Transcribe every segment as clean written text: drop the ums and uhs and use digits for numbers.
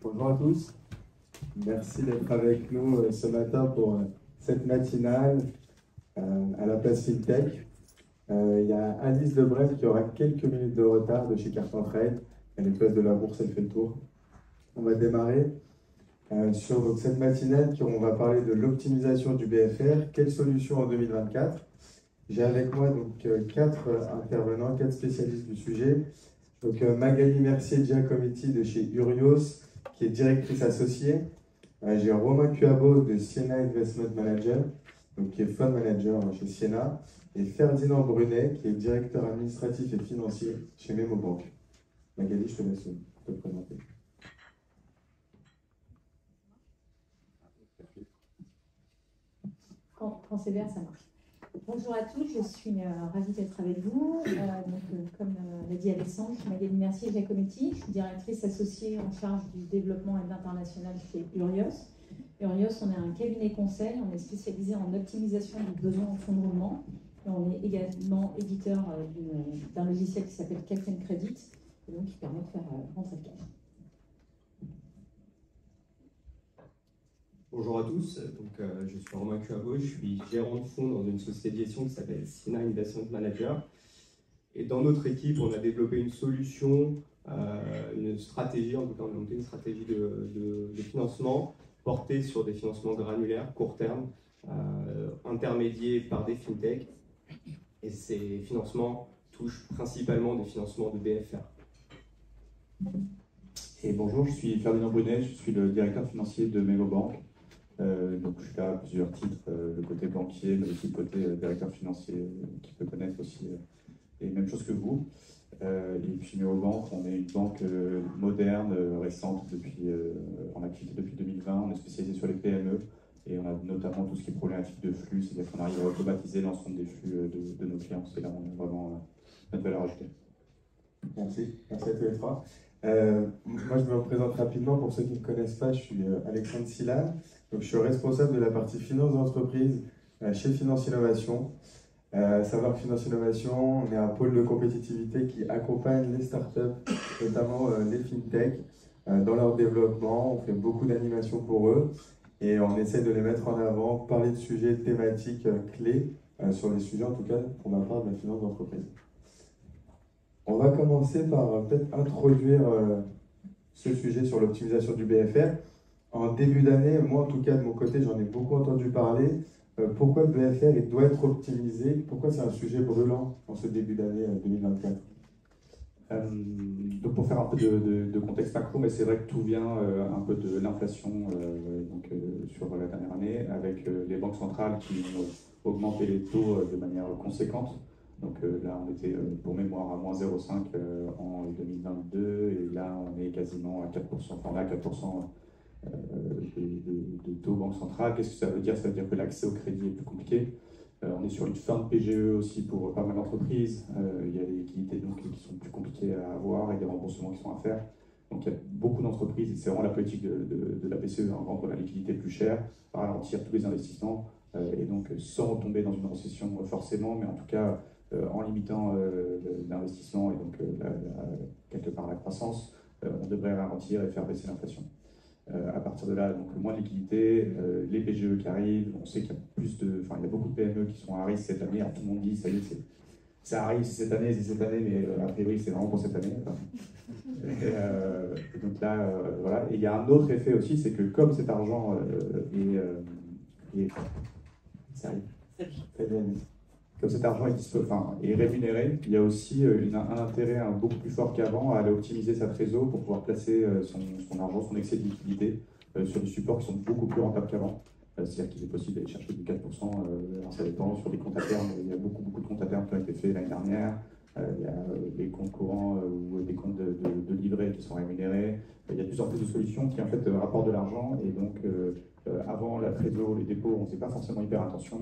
Bonjour à tous, merci d'être avec nous ce matin pour cette matinale à la place FinTech. Il y a Alice Debrel qui aura quelques minutes de retard de chez Carton Trade. Elle est place de la bourse, elle fait le tour. On va démarrer sur donc, cette matinale où on va parler de l'optimisation du BFR. Quelles solutions en 2024? J'ai avec moi donc quatre intervenants, quatre spécialistes du sujet. Donc Magali Mercier-Giacometti de chez Urios, qui est directrice associée. J'ai Romain Cuabo de Siena Investment Manager, donc qui est fund manager chez Siena, et Ferdinand Brunet, qui est directeur administratif et financier chez Memo Bank. Magali, je te laisse te présenter. Quand c'est vert, ça marche. Bonjour à tous, je suis ravie d'être avec vous. Comme l'a dit Alexandre, je suis Magali Mercier-Giacometti, je suis directrice associée en charge du développement et de l'international chez Urios. Urios, on est un cabinet conseil, on est spécialisé en optimisation du besoin en fonds de roulement. Et on est également éditeur d'un logiciel qui s'appelle Captain Credit, et donc qui permet de faire rentrer le cash. Bonjour à tous, je suis Romain Cuabo, je suis gérant de fonds dans une société de gestion qui s'appelle Siena Investment Manager. Et dans notre équipe, on a développé une solution, une stratégie, en tout cas on a monté une stratégie de financement portée sur des financements granulaires, court terme, intermédiés par des fintechs. Et ces financements touchent principalement des financements de BFR. Et bonjour, je suis Ferdinand Brunet, je suis le directeur financier de Memo Bank. Donc je suis là à plusieurs titres, le côté banquier, mais aussi le côté directeur financier, qui peut connaître aussi les mêmes choses que vous. Et puis Memo Bank, on est une banque moderne, récente, en activité depuis 2020. On est spécialisé sur les PME et on a notamment tout ce qui est problématique de flux, c'est-à-dire qu'on arrive à automatiser l'ensemble des flux de nos clients. C'est là où on a vraiment notre valeur ajoutée. Merci à tous les trois. Moi, je me représente rapidement pour ceux qui ne me connaissent pas. Je suis Alexandre Silla. Donc, je suis responsable de la partie finance d'entreprise chez Finance Innovation. Savoir Finance Innovation, on est un pôle de compétitivité qui accompagne les startups, notamment les fintechs, dans leur développement. On fait beaucoup d'animations pour eux et on essaie de les mettre en avant, parler de sujets thématiques clés sur les sujets, en tout cas, pour ma part, de la finance d'entreprise. On va commencer par peut-être introduire ce sujet sur l'optimisation du BFR. En début d'année, moi en tout cas de mon côté, j'en ai beaucoup entendu parler. Pourquoi le BFR il doit être optimisé? Pourquoi c'est un sujet brûlant en ce début d'année 2024? Donc pour faire un peu de contexte macro, mais c'est vrai que tout vient un peu de l'inflation sur la dernière année, avec les banques centrales qui ont augmenté les taux de manière conséquente. Donc là, on était, pour mémoire, à moins 0,5 en 2022, et là, on est quasiment à 4%, enfin on est à 4% de taux banque centrale. Qu'est-ce que ça veut dire? Ça veut dire que l'accès au crédit est plus compliqué. On est sur une fin de PGE aussi pour pas mal d'entreprises. Il y a des liquidités donc, qui sont plus compliquées à avoir et des remboursements qui sont à faire. Donc il y a beaucoup d'entreprises, et c'est vraiment la politique de la BCE, hein, vendre la liquidité plus chère, ralentir tous les investissements, et donc sans retomber dans une récession forcément, mais en tout cas en limitant l'investissement et donc quelque part la croissance, on devrait ralentir et faire baisser l'inflation. À partir de là, donc moins de liquidités, les PGE qui arrivent, on sait qu'il y a il y a beaucoup de PME qui sont à risque cette année. Alors, tout le monde dit, ça y est, ça arrive, c'est cette année, mais a priori, c'est vraiment pour cette année. Et donc là, voilà. Et il y a un autre effet aussi, c'est que comme cet argent comme cet argent est rémunéré, il y a aussi un intérêt beaucoup plus fort qu'avant à aller optimiser sa trésor pour pouvoir placer son argent, son excès de liquidité sur des supports qui sont beaucoup plus rentables qu'avant. C'est-à-dire qu'il est possible d'aller chercher du 4%, alors ça dépend sur des comptes à terme. Il y a beaucoup de comptes à terme qui ont été faits l'année dernière. Il y a des comptes courants ou des comptes de livrets qui sont rémunérés. Il y a de plus en plus de solutions qui en fait rapportent de l'argent, et donc avant la trésor, les dépôts, on ne faisait pas forcément hyper attention.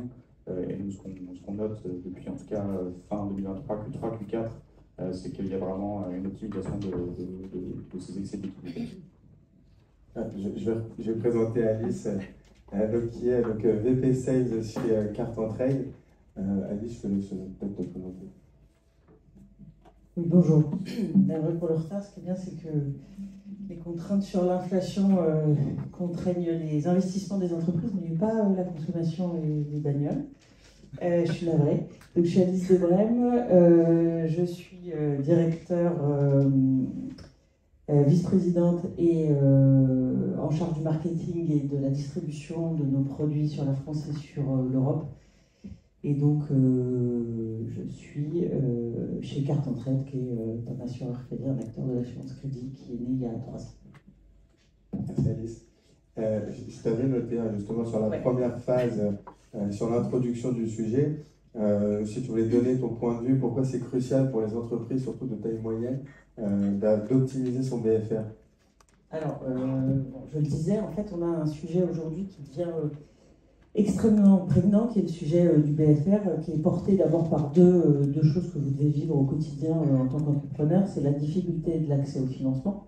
Et nous, ce qu'on note depuis en tout cas fin 2023, Q3, Q4, c'est qu'il y a vraiment une optimisation de ces excès de liquidité. Je vais présenter Alice, qui est VP Sales chez Carton Trade. Alice, je te laisse peut-être te présenter. Oui, bonjour. Navré pour le retard. Ce qui est bien, c'est que les contraintes sur l'inflation contraignent les investissements des entreprises, mais pas la consommation et les bagnoles. Je suis navrée. Donc, je suis Alice de Brême, je suis directeur, vice-présidente et en charge du marketing et de la distribution de nos produits sur la France et sur l'Europe. Et donc, je suis chez Carte en Trade, qui est un assureur crédit, un acteur de l'assurance crédit qui est né il y a 3 ans. Merci Alice. Je t'avais noté justement sur la première phase, sur l'introduction du sujet, si tu voulais donner ton point de vue, pourquoi c'est crucial pour les entreprises, surtout de taille moyenne, d'optimiser son BFR. Alors, je le disais, en fait, on a un sujet aujourd'hui qui devient extrêmement prégnant, qui est le sujet du BFR, qui est porté d'abord par deux choses que vous devez vivre au quotidien en tant qu'entrepreneur. C'est la difficulté de l'accès au financement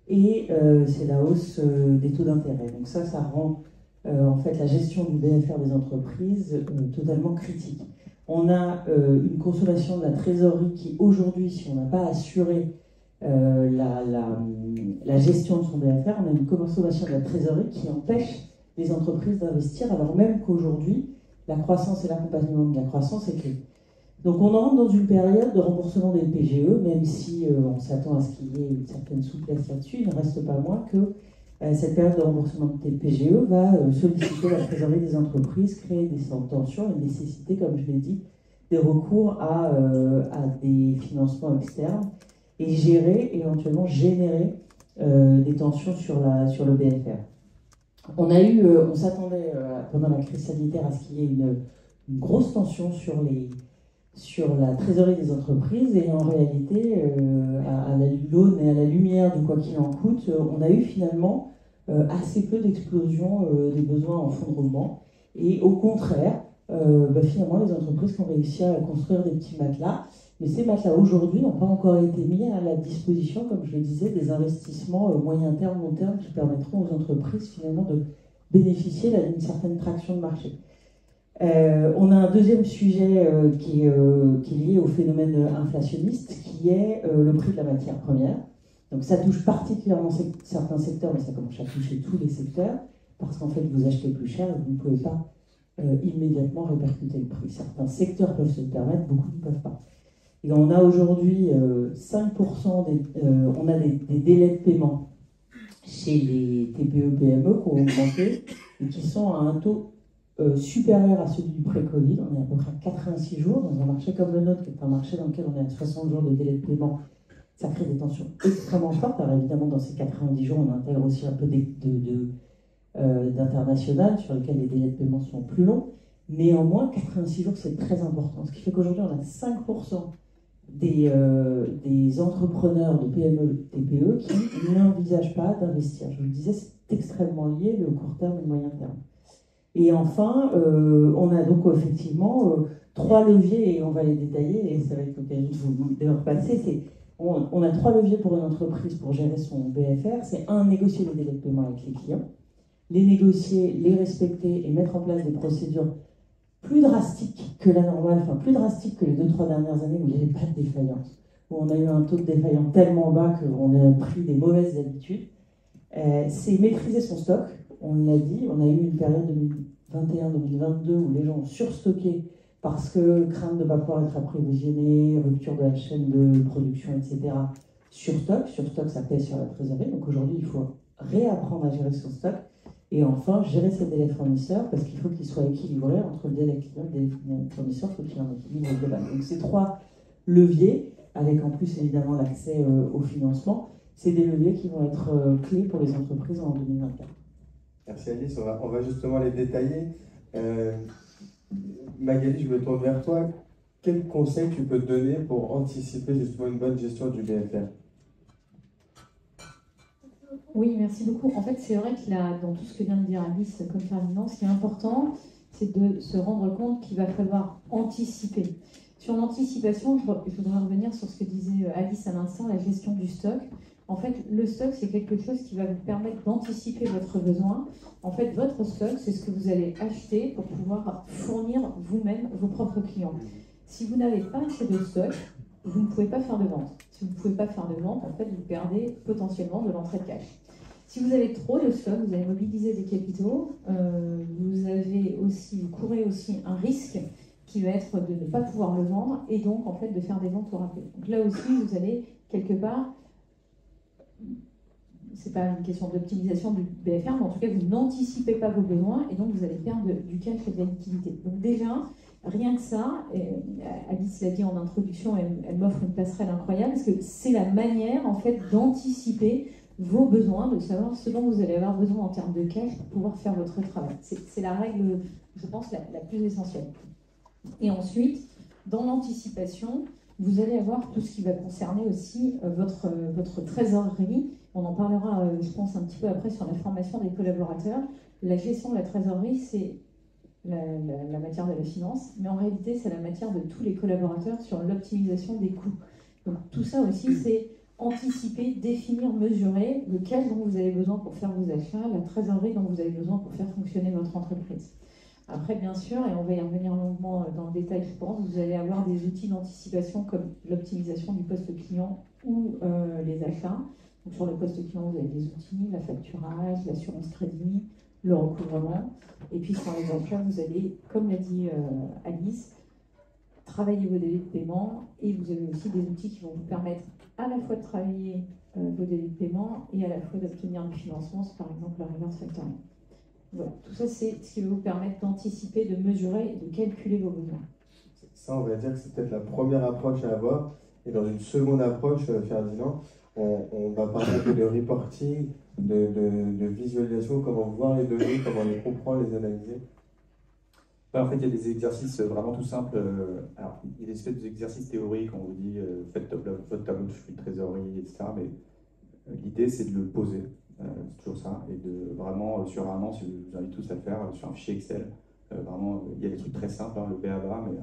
et c'est la hausse des taux d'intérêt. Donc ça rend en fait la gestion du BFR des entreprises totalement critique. On a une consommation de la trésorerie qui aujourd'hui, si on n'a pas assuré la gestion de son BFR, on a une consommation de la trésorerie qui empêche les entreprises d'investir, alors même qu'aujourd'hui, la croissance et l'accompagnement de la croissance est clé. Donc on rentre dans une période de remboursement des PGE, même si on s'attend à ce qu'il y ait une certaine souplesse là-dessus, il ne reste pas moins que cette période de remboursement des PGE va solliciter la trésorerie des entreprises, créer des tensions et nécessiter, comme je l'ai dit, des recours à des financements externes et éventuellement générer des tensions sur le BFR. On s'attendait pendant la crise sanitaire à ce qu'il y ait une grosse tension sur la trésorerie des entreprises et en réalité, à l'aune et à la lumière du quoi qu'il en coûte, on a eu finalement assez peu d'explosion des besoins en fonds de roulement et au contraire, finalement les entreprises qui ont réussi à construire des petits matelas, mais ces matelas aujourd'hui n'ont pas encore été mis à la disposition, comme je le disais, des investissements moyen terme, long terme qui permettront aux entreprises finalement de bénéficier d'une certaine traction de marché. On a un deuxième sujet qui est lié au phénomène inflationniste, qui est le prix de la matière première. Donc ça touche particulièrement certains secteurs, mais ça commence à toucher tous les secteurs, parce qu'en fait vous achetez plus cher et vous ne pouvez pas immédiatement répercuter le prix. Certains secteurs peuvent se le permettre, beaucoup ne peuvent pas. Et on a aujourd'hui 5% on a des délais de paiement chez les TPE-PME qui ont augmenté et qui sont à un taux supérieur à celui du pré-Covid. On est à peu près 86 jours dans un marché comme le nôtre, qui est un marché dans lequel on est à 60 jours de délai de paiement. Ça crée des tensions extrêmement fortes. Alors évidemment, dans ces 90 jours, on intègre aussi un peu d'international sur lesquels les délais de paiement sont plus longs. Néanmoins, 86 jours, c'est très important. Ce qui fait qu'aujourd'hui, on a 5% des entrepreneurs de PME, TPE qui n'envisagent pas d'investir. Je vous le disais, c'est extrêmement lié le court terme et le moyen terme. Et enfin, on a donc effectivement 3 leviers, et on va les détailler, et ça va être l'occasion de vous les repasser. On a 3 leviers pour une entreprise pour gérer son BFR. C'est négocier les délais de paiement avec les clients, les négocier, les respecter et mettre en place des procédures plus drastique que la normale, enfin plus drastique que les 2-3 dernières années où il n'y avait pas de défaillance, où on a eu un taux de défaillance tellement bas qu'on a pris des mauvaises habitudes. C'est maîtriser son stock, on l'a dit, on a eu une période 2021-2022 où les gens ont surstocké parce que crainte de ne pas pouvoir être approvisionné, rupture de la chaîne de production, etc. Surstock, ça pèse sur la trésorerie, donc aujourd'hui il faut réapprendre à gérer son stock. Et enfin, gérer ses délais fournisseurs, parce qu'il faut qu'ils soient équilibrés entre le délai client et le délai fournisseur, il faut qu'il y ait un équilibre global. Donc ces 3 leviers, avec en plus évidemment l'accès au financement, c'est des leviers qui vont être clés pour les entreprises en 2024. Merci Alice, on va justement les détailler. Magali, je me tourne vers toi. Quels conseils tu peux donner pour anticiper justement une bonne gestion du BFR ? Oui, merci beaucoup. En fait, c'est vrai que dans tout ce que vient de dire Alice comme Ferdinand, ce qui est important, c'est de se rendre compte qu'il va falloir anticiper. Sur l'anticipation, je voudrais revenir sur ce que disait Alice à l'instant, la gestion du stock. En fait, le stock, c'est quelque chose qui va vous permettre d'anticiper votre besoin. En fait, votre stock, c'est ce que vous allez acheter pour pouvoir fournir vous-même vos propres clients. Si vous n'avez pas assez de stock, vous ne pouvez pas faire de vente. Si vous ne pouvez pas faire de vente, en fait, vous perdez potentiellement de l'entrée de cash. Si vous avez trop de stock, vous allez mobiliser des capitaux, vous courez aussi un risque qui va être de ne pas pouvoir le vendre et donc en fait de faire des ventes au rappel. Donc là aussi, vous allez quelque part, c'est pas une question d'optimisation du BFR, mais en tout cas, vous n'anticipez pas vos besoins et donc vous allez perdre du cash et de la liquidité. Donc déjà, rien que ça, Alice l'a dit en introduction, elle m'offre une passerelle incroyable parce que c'est la manière en fait d'anticiper vos besoins, de savoir ce dont vous allez avoir besoin en termes de cash pour pouvoir faire votre travail. C'est la règle, je pense, la plus essentielle. Et ensuite, dans l'anticipation, vous allez avoir tout ce qui va concerner aussi votre trésorerie. On en parlera, je pense, un petit peu après sur la formation des collaborateurs. La gestion de la trésorerie, c'est la matière de la finance, mais en réalité, c'est la matière de tous les collaborateurs sur l'optimisation des coûts. Donc tout ça aussi, c'est anticiper, définir, mesurer le cash dont vous avez besoin pour faire vos achats, la trésorerie dont vous avez besoin pour faire fonctionner votre entreprise. Après, bien sûr, et on va y revenir longuement dans le détail, je pense, vous allez avoir des outils d'anticipation comme l'optimisation du poste client ou les achats. Donc, sur le poste client, vous avez des outils, la facturage, l'assurance crédit, le recouvrement. Et puis sur les achats, vous allez, comme l'a dit Alice, travailler vos délais de paiement et vous avez aussi des outils qui vont vous permettre à la fois de travailler vos délais de paiement et à la fois d'obtenir du financement, par exemple le reverse factoring. Voilà, tout ça c'est ce qui va vous permettre d'anticiper, de mesurer et de calculer vos besoins. Ça, on va dire que c'est peut-être la première approche à avoir. Et dans une seconde approche, Ferdinand, on va parler un peu de reporting, de visualisation, comment voir les données, comment les comprendre, les analyser. En fait, il y a des exercices vraiment tout simples. Alors, il y a des espèces d'exercices théoriques, on vous dit faites votre tableau de flux de trésorerie, etc. Mais l'idée, c'est de le poser. C'est toujours ça. Et de vraiment, sur un an, si je vous invite tous à le faire, sur un fichier Excel, vraiment, il y a des trucs très simples, hein, le BABA, mais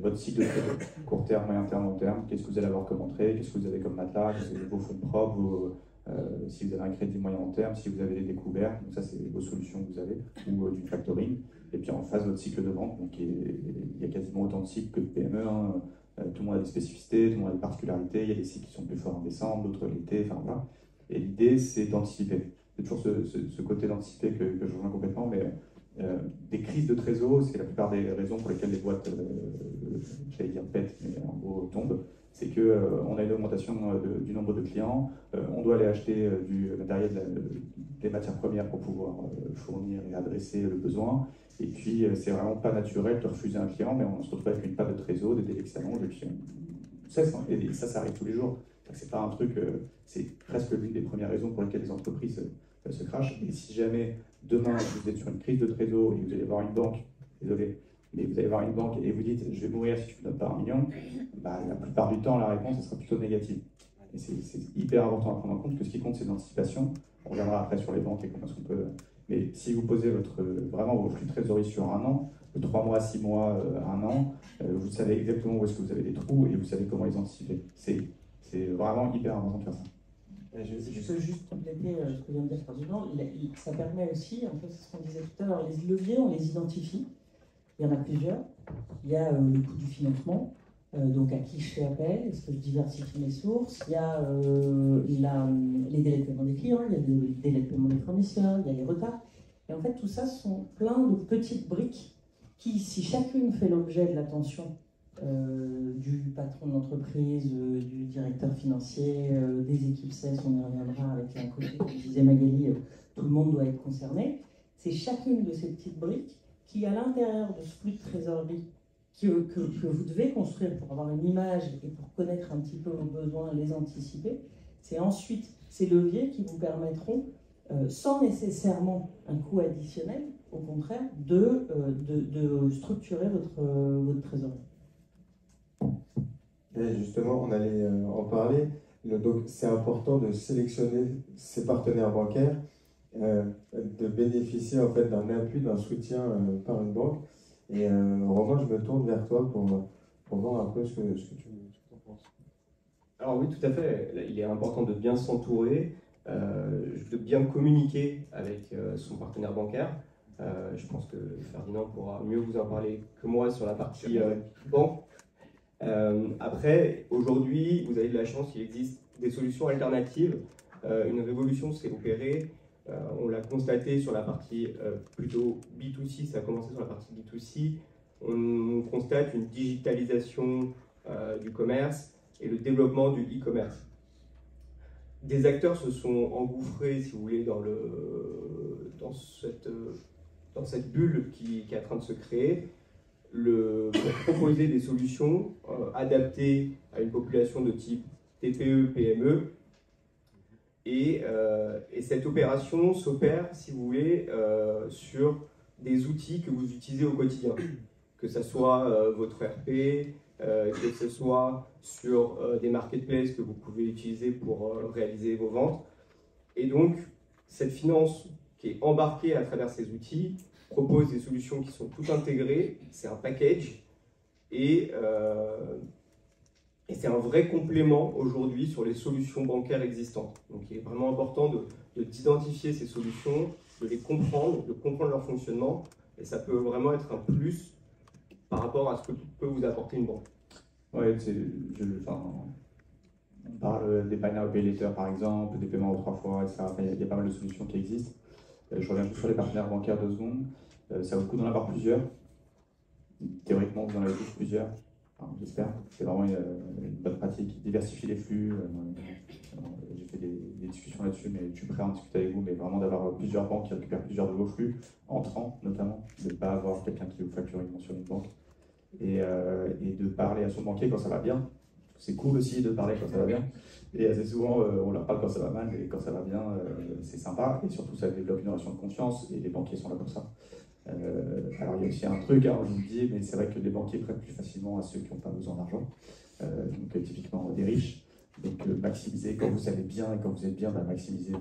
votre cycle de trésor, court terme, moyen terme, long terme, qu'est-ce que vous allez avoir comme entrée, qu'est-ce que vous avez comme matelas, qu'est-ce que vos fonds propres, si vous avez un crédit moyen long terme, si vous avez des découvertes, donc ça, c'est vos solutions que vous avez, ou du factoring. Et puis en face, votre cycle de vente, donc il y a quasiment autant de cycles que de PME. Hein. Tout le monde a des spécificités, tout le monde a des particularités. Il y a des cycles qui sont plus forts en décembre, d'autres l'été, enfin voilà. Et l'idée, c'est d'anticiper. C'est toujours ce côté d'anticiper que je rejoins complètement, mais des crises de trésor, c'est la plupart des raisons pour lesquelles les boîtes, j'allais dire pètent, mais en gros tombent. C'est qu'on a une augmentation du nombre de clients, on doit aller acheter du matériel, des matières premières pour pouvoir fournir et adresser le besoin. Et puis, c'est vraiment pas naturel de refuser un client, mais on se retrouve avec une panne de trésor, des délais qui s'allongent, et puis on cesse. Hein, et ça arrive tous les jours. C'est pas un truc, c'est presque l'une des premières raisons pour lesquelles les entreprises se crachent. Et si jamais demain vous êtes sur une crise de trésor et que vous allez voir une banque, désolé, mais vous allez voir une banque et vous dites je vais mourir si tu ne me donnes pas 1 million, bah, la plupart du temps la réponse sera plutôt négative. Et c'est hyper important à prendre en compte que ce qui compte c'est l'anticipation. On reviendra après sur les banques et comment est-ce qu'on peut. Mais si vous posez vraiment vos flux de trésorerie sur un an, de 3 mois, 6 mois, 1 an, vous savez exactement où est-ce que vous avez des trous et vous savez comment les anticiper. C'est vraiment hyper important de faire ça. Je peux juste compléter ce que vient de dire Ferdinand. Ça permet aussi, un peu ce qu'on disait tout à l'heure, les leviers, on les identifie. Il y en a plusieurs. Il y a le coût du financement, donc à qui je fais appel, est-ce que je diversifie mes sources. Il y a les délais de paiement des clients, il y a les délais de paiement des fournisseurs, il y a les retards. Et en fait, tout ça sont plein de petites briques qui, si chacune fait l'objet de l'attention du patron d'entreprise, du directeur financier, des équipes sales, on y reviendra avec un côté, comme disait Magali, tout le monde doit être concerné. C'est chacune de ces petites briques qui, à l'intérieur de ce flux de trésorerie que vous devez construire pour avoir une image et pour connaître un petit peu vos besoins, les anticiper, c'est ensuite ces leviers qui vous permettront, sans nécessairement un coût additionnel, au contraire, de structurer votre trésorerie. Et justement, on allait en parler. Donc, c'est important de sélectionner ses partenaires bancaires, de bénéficier en fait d'un appui, d'un soutien par une banque. Et Romain, je me tourne vers toi pour voir un peu ce que tu en penses. Alors oui, tout à fait. Il est important de bien s'entourer, de bien communiquer avec son partenaire bancaire. Je pense que Ferdinand pourra mieux vous en parler que moi sur la partie banque. Après, aujourd'hui, vous avez de la chance, il existe des solutions alternatives. Une révolution s'est opérée. On l'a constaté sur la partie plutôt B2C, ça a commencé sur la partie B2C. On constate une digitalisation du commerce et le développement du e-commerce. Des acteurs se sont engouffrés, si vous voulez, dans cette bulle qui est en train de se créer, pour proposer des solutions adaptées à une population de type TPE, PME. Et cette opération s'opère, si vous voulez, sur des outils que vous utilisez au quotidien, que ce soit votre RP, que ce soit sur des marketplaces que vous pouvez utiliser pour réaliser vos ventes. Et donc, cette finance qui est embarquée à travers ces outils propose des solutions qui sont toutes intégrées, c'est un package, et c'est un vrai complément aujourd'hui sur les solutions bancaires existantes. Donc il est vraiment important d'identifier ces solutions, de les comprendre, de comprendre leur fonctionnement, et ça peut vraiment être un plus par rapport à ce que peut vous apporter une banque. Ouais, on parle des buy now, pay later par exemple, des paiements aux 3 fois, etc. Enfin, il y a pas mal de solutions qui existent. Je reviens juste sur les partenaires bancaires 2 secondes. Ça vaut le coup d'en avoir plusieurs. Théoriquement, vous en avez tous plusieurs. Enfin, j'espère. C'est vraiment une bonne pratique. Diversifier les flux. J'ai fait des discussions là-dessus, mais je suis prêt à en discuter avec vous. Mais vraiment d'avoir plusieurs banques qui récupèrent plusieurs de vos flux, entrants notamment. De ne pas avoir quelqu'un qui vous facture uniquement sur une banque. Et de parler à son banquier quand ça va bien. C'est cool aussi de parler quand ça va bien. Et assez souvent, on leur parle quand ça va mal, mais quand ça va bien, c'est sympa. Et surtout, ça développe une relation de confiance, et les banquiers sont là pour ça. Alors, il y a aussi un truc, hein, je vous le dis, mais c'est vrai que les banquiers prêtent plus facilement à ceux qui n'ont pas besoin d'argent. Donc, typiquement, des riches. Donc, maximiser quand vous allez bien, et quand vous êtes bien, maximiser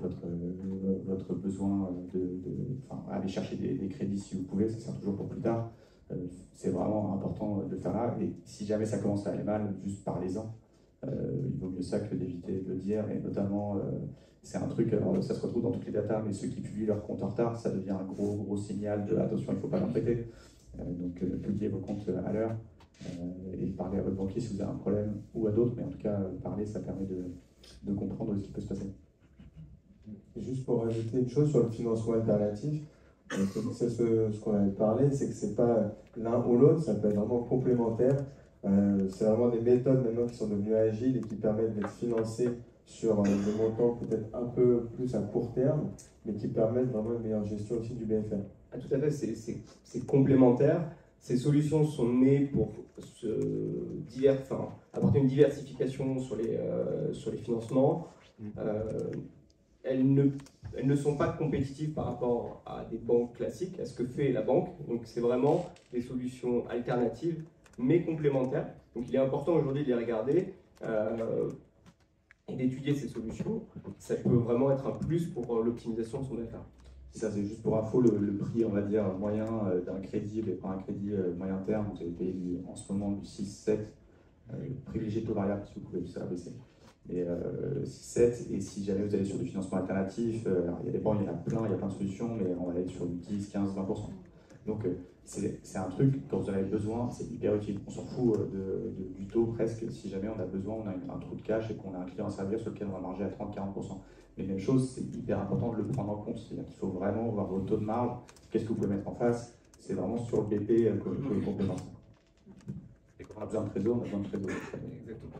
votre besoin aller chercher des crédits si vous pouvez, ça sert toujours pour plus tard. C'est vraiment important de le faire là. Et si jamais ça commence à aller mal, juste parlez-en. Il vaut mieux ça que d'éviter de le dire. Et notamment, c'est un truc, alors ça se retrouve dans toutes les datas, mais ceux qui publient leur compte en retard, ça devient un gros signal de attention, il ne faut pas l'embêter. Donc, publiez vos comptes à l'heure et parlez à votre banquier si vous avez un problème, ou à d'autres, mais en tout cas, parler, ça permet de comprendre ce qui peut se passer. Juste pour rajouter une chose sur le financement alternatif, c'est ce qu'on avait parlé, c'est que c'est pas l'un ou l'autre, ça peut être vraiment complémentaire. C'est vraiment des méthodes maintenant qui sont devenues agiles et qui permettent d'être financées sur des montants peut-être un peu plus à court terme, mais qui permettent vraiment une meilleure gestion aussi du BFR. Ah, tout à fait, c'est complémentaire. Ces solutions sont nées pour apporter une diversification sur les financements. Elles ne sont pas compétitives par rapport à des banques classiques, à ce que fait la banque. Donc c'est vraiment des solutions alternatives, mais complémentaires. Donc il est important aujourd'hui de les regarder et d'étudier ces solutions. Ça peut vraiment être un plus pour l'optimisation de son affaire. Ça, c'est juste pour info, le prix, on va dire, moyen d'un crédit, pour un crédit moyen terme, vous avez payé en ce moment du 6-7, privilégié taux variable si vous pouvez, ça va baisser. Et 6-7, et si jamais vous allez sur du financement alternatif, alors il y a des banques, il y en a plein de solutions, mais on va aller sur du 10, 15, 20%. Donc c'est un truc, quand vous en avez besoin, c'est hyper utile. On s'en fout du taux presque, si jamais on a besoin, on a un trou de cash et qu'on a un client à servir sur lequel on va marger à 30-40%. Mais même chose, c'est hyper important de le prendre en compte, c'est-à-dire qu'il faut vraiment voir vos taux de marge, qu'est-ce que vous pouvez mettre en face, c'est vraiment sur le BP que vous complémentez. Et quand on a besoin de trésor, on a besoin de trésor. Exactement.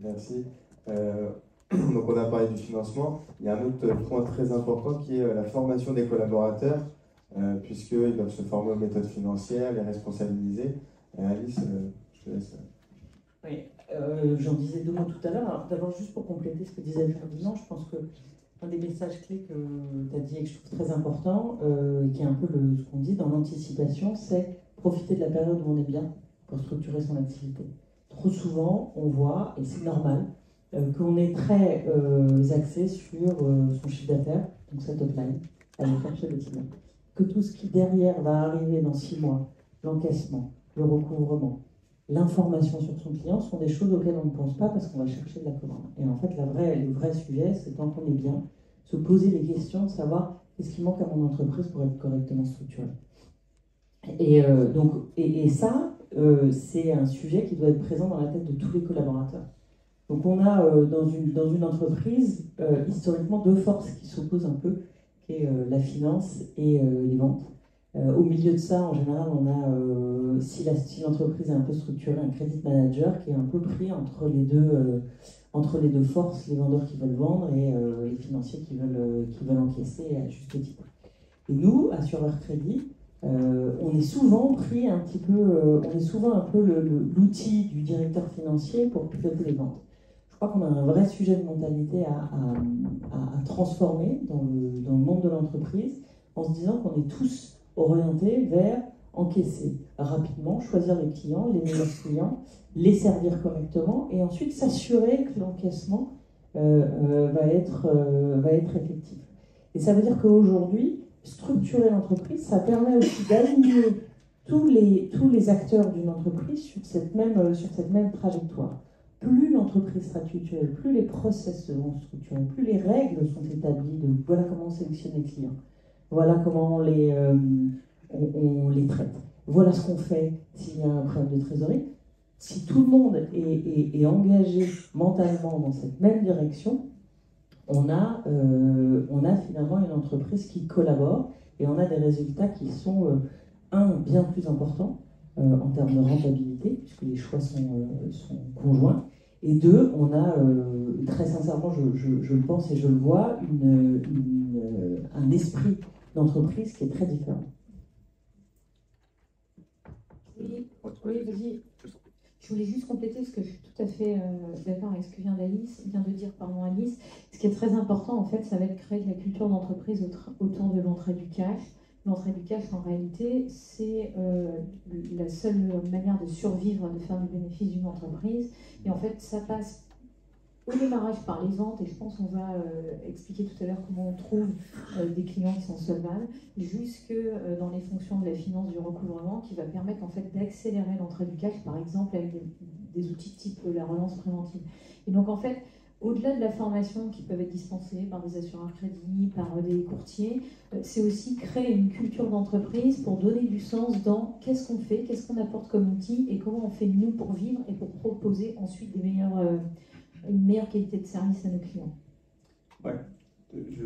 Merci. Donc on a parlé du financement. Il y a un autre point très important qui est la formation des collaborateurs, puisqu'ils doivent se former aux méthodes financières, les responsabiliser. Alice, je te laisse. Oui, j'en disais 2 mots tout à l'heure. Alors d'abord, juste pour compléter ce que disait Ferdinand, je pense que un des messages clés que tu as dit et que je trouve très important, qui est un peu ce qu'on dit dans l'anticipation, c'est profiter de la période où on est bien pour structurer son activité. Trop souvent, on voit, et c'est normal, qu'on est très axé sur son chiffre d'affaires, donc sa top line, aller chercher le client. Que tout ce qui derrière va arriver dans 6 mois, l'encaissement, le recouvrement, l'information sur son client sont des choses auxquelles on ne pense pas parce qu'on va chercher de la commande. Et en fait, le vrai sujet, c'est tant qu'on est bien, se poser les questions de savoir qu'est-ce qui manque à mon entreprise pour être correctement structurée. Et ça, c'est un sujet qui doit être présent dans la tête de tous les collaborateurs. Donc on a dans une entreprise historiquement deux forces qui s'opposent un peu, qui est la finance et les ventes. Au milieu de ça, en général, on a, si l'entreprise est un peu structurée, un credit manager qui est un peu pris entre les deux forces, les vendeurs qui veulent vendre et les financiers qui veulent encaisser à juste titre. Et nous, assureurs crédit, on est souvent pris un petit peu, on est souvent un peu l'outil du directeur financier pour piloter les ventes. Je crois qu'on a un vrai sujet de mentalité à transformer dans le monde de l'entreprise en se disant qu'on est tous orientés vers encaisser rapidement, choisir les clients, les meilleurs clients, les servir correctement et ensuite s'assurer que l'encaissement va être effectif. Et ça veut dire qu'aujourd'hui, structurer l'entreprise, ça permet aussi d'aligner tous les acteurs d'une entreprise sur cette même trajectoire. Plus l'entreprise sera structurée, plus les process seront structurés, plus les règles sont établies de voilà comment on sélectionne les clients, voilà comment on les traite, voilà ce qu'on fait s'il y a un problème de trésorerie. Si tout le monde est engagé mentalement dans cette même direction, on a finalement une entreprise qui collabore et on a des résultats qui sont, bien plus importants en termes de rentabilité, puisque les choix sont conjoints, et deux, on a, très sincèrement, je le pense et je le vois, un esprit d'entreprise qui est très différent. Oui, vas-y. Je voulais juste compléter parce que je suis tout à fait d'accord avec ce que vient de dire Alice. Ce qui est très important, en fait, ça va être créer de la culture d'entreprise autour de l'entrée du cash. L'entrée du cash, en réalité, c'est la seule manière de survivre, de faire du bénéfice d'une entreprise. Et en fait, ça passe au démarrage par les ventes, et je pense qu'on va expliquer tout à l'heure comment on trouve des clients qui sont solvables, jusque dans les fonctions de la finance du recouvrement, qui va permettre en fait d'accélérer l'entrée du cash, par exemple avec des outils type la relance préventive. Et donc en fait, au-delà de la formation qui peuvent être dispensées par des assureurs crédit, par des courtiers, c'est aussi créer une culture d'entreprise pour donner du sens dans qu'est-ce qu'on fait, qu'est-ce qu'on apporte comme outil, et comment on fait nous pour vivre et pour proposer ensuite une meilleure qualité de service à nos clients. Ouais, je suis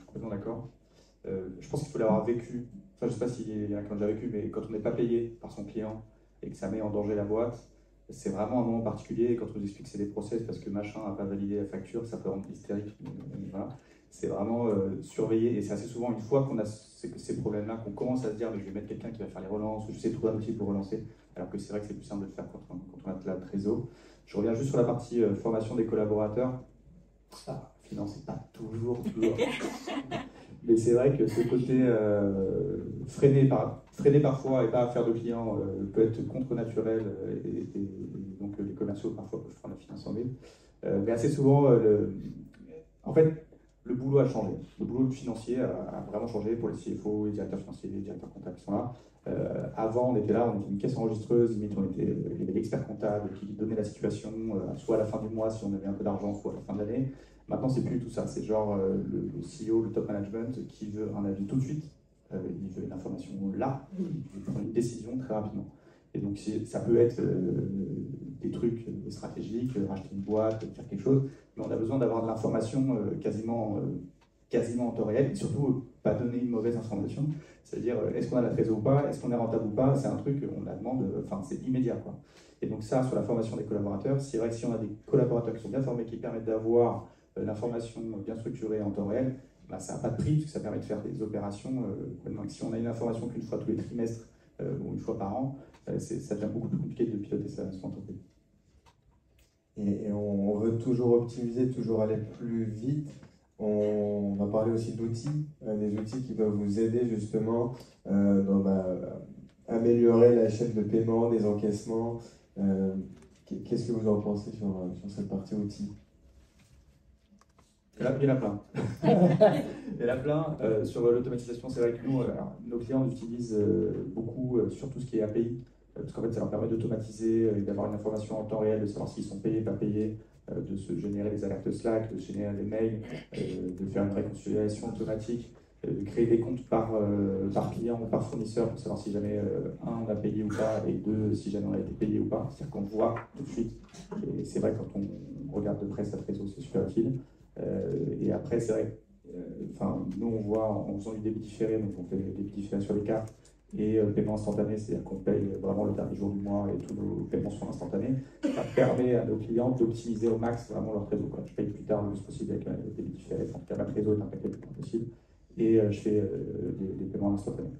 complètement d'accord. Je pense qu'il faut l'avoir vécu. Enfin, je ne sais pas s'il y en a qui ont déjà vécu, mais quand on n'est pas payé par son client et que ça met en danger la boîte, c'est vraiment un moment particulier. Et quand on nous explique que c'est des process parce que machin n'a pas validé la facture, ça peut rendre hystérique. Voilà. C'est vraiment surveiller. Et c'est assez souvent, une fois qu'on a ces problèmes-là, qu'on commence à se dire mais je vais mettre quelqu'un qui va faire les relances, ou je sais trouver un outil pour relancer. Alors que c'est vrai que c'est plus simple de le faire quand on a de la trésor. Je reviens juste sur la partie formation des collaborateurs. Finance, c'est pas toujours. Mais c'est vrai que ce côté freiner parfois et pas faire de clients peut être contre-naturel et donc les commerciaux parfois peuvent prendre la finance en ville. Mais assez souvent, en fait, le boulot a changé. Le boulot financier a vraiment changé pour les CFO, les directeurs financiers, les directeurs comptables qui sont là. Avant, on était là, on était une caisse enregistreuse, limite, il y avait l'expert comptable qui donnait la situation, soit à la fin du mois si on avait un peu d'argent, soit à la fin de l'année. Maintenant, c'est plus tout ça. C'est genre le CEO, le top management qui veut un avis tout de suite. Il veut une information là. Il veut prendre une décision très rapidement. Et donc, ça peut être des trucs stratégiques, racheter une boîte, faire quelque chose. Mais on a besoin d'avoir de l'information quasiment en temps réel. Et surtout, pas donner une mauvaise information. C'est-à-dire, est-ce qu'on a la trésor ou pas? Est-ce qu'on est rentable ou pas? C'est un truc, on la demande, c'est immédiat, quoi. Et donc ça, sur la formation des collaborateurs, c'est vrai que si on a des collaborateurs qui sont bien formés, qui permettent d'avoir l'information bien structurée en temps réel, bah, ça n'a pas de prix, parce que ça permet de faire des opérations. Si on a une information qu'une fois tous les trimestres ou une fois par an, ça devient beaucoup plus compliqué de piloter son entreprise. Et on veut toujours optimiser, toujours aller plus vite. On va parler aussi d'outils, des outils qui peuvent vous aider justement améliorer la chaîne de paiement, des encaissements. Qu'est-ce que vous en pensez sur cette partie outils? Il y en a plein. Il y en a plein. Sur l'automatisation, c'est vrai que nous, nos clients utilisent beaucoup sur tout ce qui est API, parce qu'en fait, ça leur permet d'automatiser et d'avoir une information en temps réel, de savoir s'ils sont payés, pas payés, de se générer des alertes Slack, de se générer des mails, de faire une réconciliation automatique. créer des comptes par client ou par fournisseur pour savoir si jamais on a payé ou pas, et deux, si jamais on a été payé ou pas. C'est-à-dire qu'on voit tout de suite. Et c'est vrai, quand on regarde de près sa trésor, c'est super utile. Et après, c'est vrai, nous on voit en faisant du débit différé, donc on fait des débits différés sur les cartes, et paiement instantané, c'est-à-dire qu'on paye vraiment le dernier jour du mois et tous nos paiements sont instantanés. Ça permet à nos clients d'optimiser au max vraiment leur trésor. Je paye plus tard le plus possible avec le débit différé, en tout cas ma trésor est impactée le plus possible, et je fais des paiements instantanés.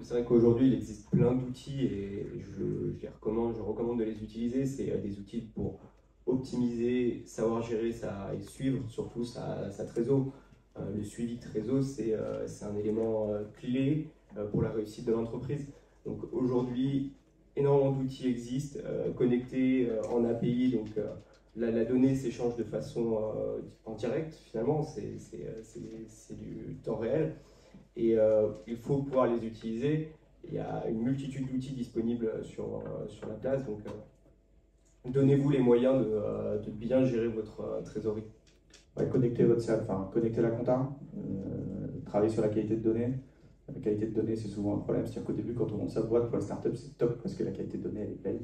C'est vrai qu'aujourd'hui, il existe plein d'outils et je recommande de les utiliser. C'est des outils pour optimiser, savoir gérer et suivre surtout sa trésor. Le suivi de trésor, c'est un élément clé pour la réussite de l'entreprise. Donc aujourd'hui, énormément d'outils existent, connectés en API. Donc la donnée s'échange de façon en direct, finalement, c'est du temps réel. Et il faut pouvoir les utiliser. Il y a une multitude d'outils disponibles sur la place. Donc donnez-vous les moyens de bien gérer votre trésorerie. Ouais, connecter votre salle, connecter la compta, travailler sur la qualité de données. La qualité de données, c'est souvent un problème. C'est-à-dire qu'au début, quand on monte sa boîte pour la startup, c'est top parce que la qualité de données, elle est belle.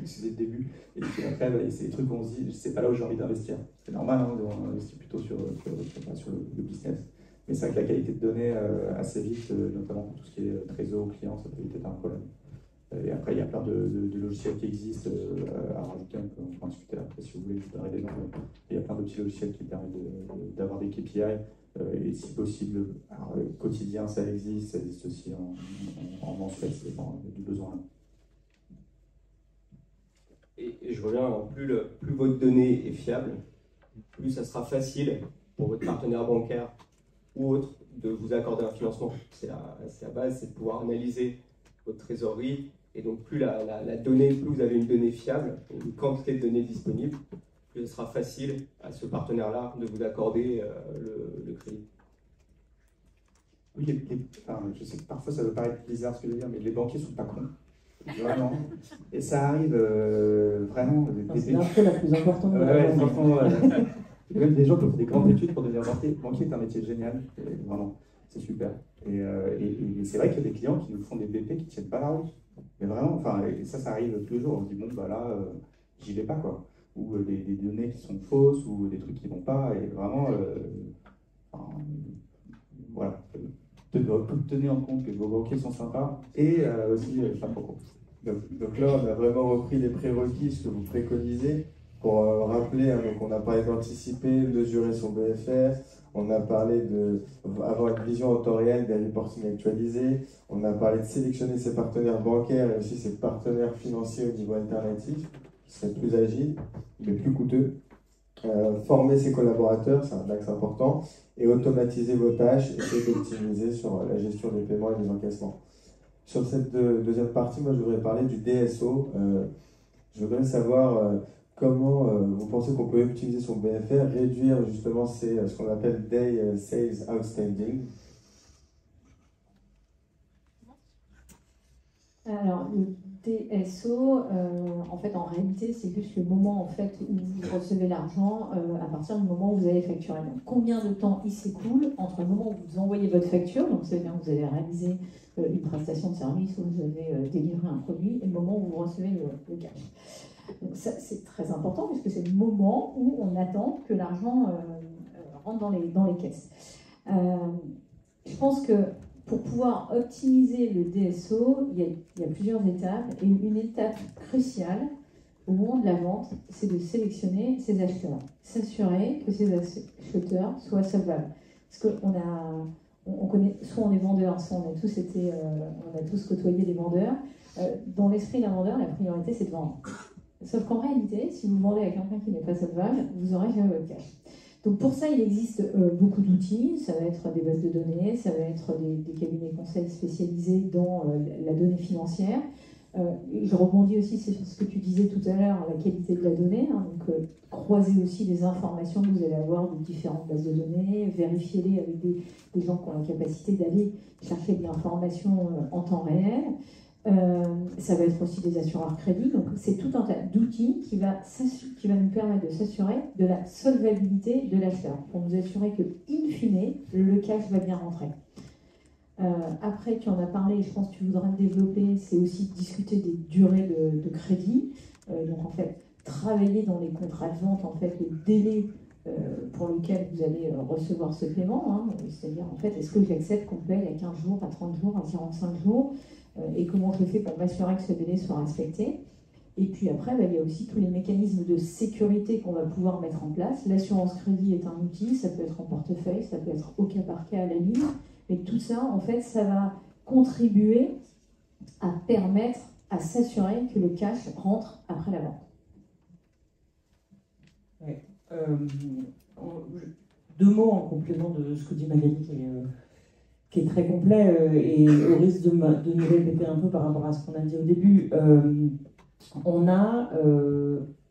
C'est le début. Et puis après, c'est des trucs où on se dit, c'est pas là où j'ai envie d'investir. C'est normal, on investit plutôt sur le business. Mais c'est vrai que la qualité de données, assez vite, notamment pour tout ce qui est trésor, client, ça peut vite être un problème. Et après, il y a plein de logiciels qui existent à rajouter, on peut en discuter après si vous voulez, je vous donnerai des noms. Il y a plein de petits logiciels qui permettent d'avoir des KPI, et si possible, quotidien, ça existe aussi en mensuel, ça dépend du besoin. Et je reviens, plus votre donnée est fiable, plus ça sera facile pour votre partenaire bancaire ou autre de vous accorder un financement. C'est la base, c'est de pouvoir analyser votre trésorerie. Et donc plus la donnée, plus vous avez une donnée fiable, une quantité de données disponible, plus ce sera facile à ce partenaire-là de vous accorder le crédit. Oui, je sais que parfois ça peut paraître bizarre ce que je veux dire, mais les banquiers ne sont pas cons. Vraiment. Et ça arrive vraiment. C'est l'info la plus importante. Franchement, il y a même des gens qui ont fait des grandes études pour devenir banquier. Banquier est un métier génial, vraiment, c'est super. Et c'est vrai qu'il y a des clients qui nous font des BP qui ne tiennent pas la route. Mais vraiment, et ça arrive tous les jours. On se dit, bon, bah là, j'y vais pas, quoi. Ou des données qui sont fausses, ou des trucs qui ne vont pas. Et vraiment, voilà. Tenez en compte que vos banquiers sont sympas et aussi pas trop. Donc là, on a vraiment repris les prérequis, ce que vous préconisez. Pour rappeler, donc on a parlé d'anticiper, mesurer son BFR, on a parlé d'avoir une vision en temps réel des reporting actualisés, on a parlé de sélectionner ses partenaires bancaires et aussi ses partenaires financiers au niveau alternatif, qui seraient plus agiles, mais plus coûteux. Former ses collaborateurs, c'est un axe important, et automatiser vos tâches, essayer d'optimiser sur la gestion des paiements et des encaissements. Sur cette deuxième partie, moi je voudrais parler du DSO. Je voudrais savoir comment vous pensez qu'on peut optimiser son BFR, réduire justement ce qu'on appelle Day Sales Outstanding. Alors, le DSO, en fait, en réalité, c'est juste le moment en fait, où vous recevez l'argent à partir du moment où vous avez facturé. Donc, combien de temps il s'écoule entre le moment où vous envoyez votre facture, donc ça veut dire que vous avez réalisé une prestation de service ou vous avez délivré un produit, et le moment où vous recevez le cash. Donc, ça, c'est très important puisque c'est le moment où on attend que l'argent rentre dans les caisses. Je pense que pour pouvoir optimiser le DSO, il y a plusieurs étapes. Et une étape cruciale au moment de la vente, c'est de sélectionner ses acheteurs. S'assurer que ces acheteurs soient solvables. Parce qu'on connaît, soit on est vendeur, soit on a tous côtoyé des vendeurs. Dans l'esprit d'un vendeur, la priorité, c'est de vendre. Sauf qu'en réalité, si vous vendez à quelqu'un qui n'est pas solvable, vous aurez jamais votre cash. Donc pour ça, il existe beaucoup d'outils. Ça va être des bases de données, ça va être des cabinets conseils spécialisés dans la donnée financière. Et je rebondis aussi sur ce que tu disais tout à l'heure, la qualité de la donnée. Donc croiser aussi les informations que vous allez avoir de différentes bases de données, vérifiez-les avec des gens qui ont la capacité d'aller chercher de l'information en temps réel. Ça va être aussi des assureurs crédits. Donc, c'est tout un tas d'outils qui va nous permettre de s'assurer de la solvabilité de l'acheteur pour nous assurer que, in fine, le cash va bien rentrer. Après, tu en as parlé, et je pense que tu voudras le développer, c'est aussi discuter des durées de crédit. Donc, en fait, travailler dans les contrats de vente, en fait, le délai pour lequel vous allez recevoir ce paiement. Hein, c'est-à-dire, en fait, est-ce que j'accepte qu'on paye à 15 jours, à 30 jours, à 45 jours et comment je fais pour m'assurer que ce délai soit respecté. Et puis après, il y a aussi tous les mécanismes de sécurité qu'on va pouvoir mettre en place. L'assurance crédit est un outil, ça peut être en portefeuille, ça peut être au cas par cas à la ligne. Mais tout ça, en fait, ça va contribuer à permettre à s'assurer que le cash rentre après la vente. Ouais. Deux mots en complément de ce que dit Magali, qui est très complet et au risque de nous répéter un peu par rapport à ce qu'on a dit au début. On a,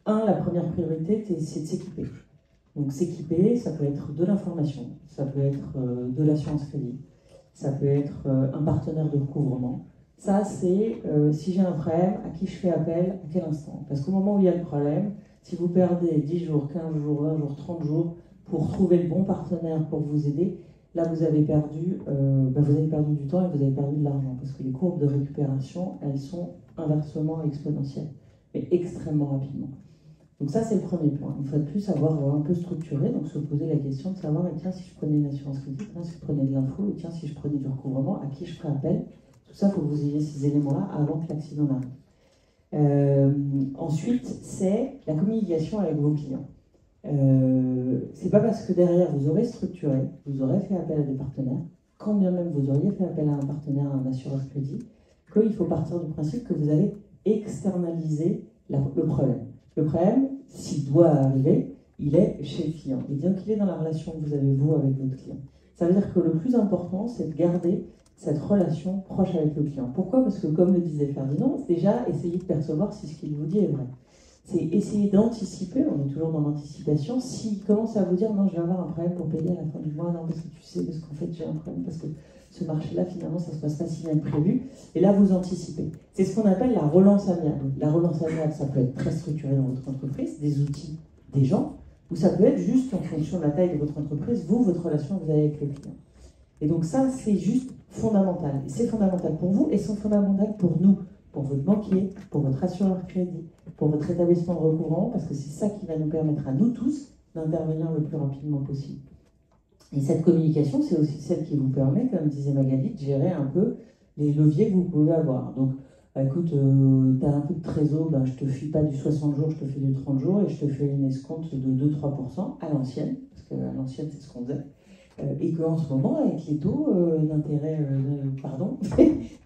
la première priorité, c'est de s'équiper. Donc s'équiper, ça peut être de l'information, ça peut être de l'assurance crédit, ça peut être un partenaire de recouvrement. Ça, c'est si j'ai un problème, à qui je fais appel, à quel instant. Parce qu'au moment où il y a le problème, si vous perdez 10 jours, 15 jours, 20 jours, 30 jours pour trouver le bon partenaire pour vous aider, là vous avez perdu du temps et vous avez perdu de l'argent. Parce que les courbes de récupération, elles sont inversement exponentielles, mais extrêmement rapidement. Donc ça, c'est le premier point. Une fois de plus, avoir un peu structuré, donc se poser la question de savoir, tiens, si je prenais une assurance crédit, tiens, si je prenais de l'info, et tiens, si je prenais du recouvrement, à qui je ferais appel. Tout ça, il faut que vous ayez ces éléments-là avant que l'accident n'arrive. Ensuite, c'est la communication avec vos clients. C'est pas parce que derrière, vous aurez structuré, vous aurez fait appel à des partenaires, quand bien même vous auriez fait appel à un partenaire, à un assureur crédit, qu'il faut partir du principe que vous avez externalisé le problème. Le problème, s'il doit arriver, il est chez le client. Et bien qu'il est dans la relation que vous avez, vous, avec votre client. Ça veut dire que le plus important, c'est de garder cette relation proche avec le client. Pourquoi ? Parce que, comme le disait Ferdinand, c'est déjà essayer de percevoir si ce qu'il vous dit est vrai. C'est essayer d'anticiper, on est toujours dans l'anticipation, s'il commence à vous dire « non, je vais avoir un problème pour payer à la fin du mois, non, parce que tu sais, parce qu'en fait, j'ai un problème, parce que ce marché-là, finalement, ça ne se passe pas si bien que prévu », et là, vous anticipez. C'est ce qu'on appelle la relance amiable. La relance amiable, ça peut être très structuré dans votre entreprise, des outils, des gens, ou ça peut être juste en fonction de la taille de votre entreprise, vous, votre relation que vous avez avec le client. Et donc ça, c'est juste fondamental. C'est fondamental pour vous et c'est fondamental pour nous, pour votre banquier, pour votre assureur crédit, pour votre établissement de recouvrement, parce que c'est ça qui va nous permettre à nous tous d'intervenir le plus rapidement possible. Et cette communication, c'est aussi celle qui vous permet, comme disait Magali, de gérer un peu les leviers que vous pouvez avoir. Donc, écoute, tu as un peu de trésor, je te file pas du 60 jours, je te fais du 30 jours et je te fais une escompte de 2-3% à l'ancienne, parce qu'à l'ancienne, c'est ce qu'on faisait. Et qu'en ce moment, avec les taux d'intérêt,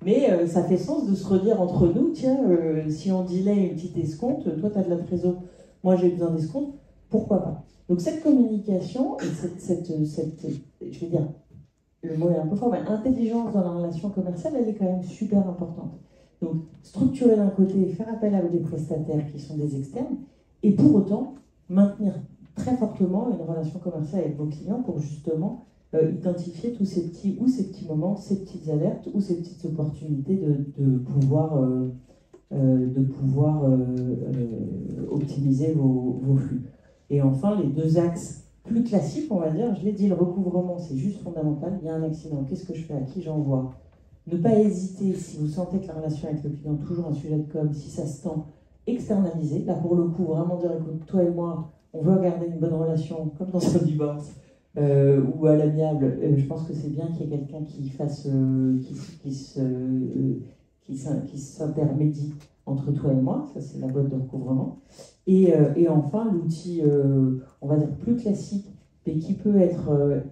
mais ça fait sens de se redire entre nous, tiens, si on delay une petite escompte, toi tu as de la trésor, moi j'ai besoin d'escompte, pourquoi pas? Donc cette communication, et cette je vais dire, le mot est un peu fort, mais intelligence dans la relation commerciale, elle est quand même super importante. Donc structurer d'un côté, faire appel à des prestataires qui sont des externes, et pour autant maintenir très fortement une relation commerciale avec vos clients pour justement identifier tous ces petits moments, ces petites alertes ou ces petites opportunités de pouvoir optimiser vos flux. Et enfin, les deux axes plus classiques, on va dire, je l'ai dit, le recouvrement, c'est juste fondamental. Il y a un accident, qu'est-ce que je fais, à qui j'envoie? Ne pas hésiter, si vous sentez que la relation avec le client, toujours un sujet de com, si ça se tend, externaliser. Là, pour le coup, vraiment dire, écoute, toi et moi, on veut garder une bonne relation, comme dans un divorce, ou à l'amiable. Je pense que c'est bien qu'il y ait quelqu'un qui fasse, qui s'intermédie entre toi et moi. Ça, c'est la boîte de recouvrement. Et enfin, l'outil, on va dire plus classique, mais qui peut être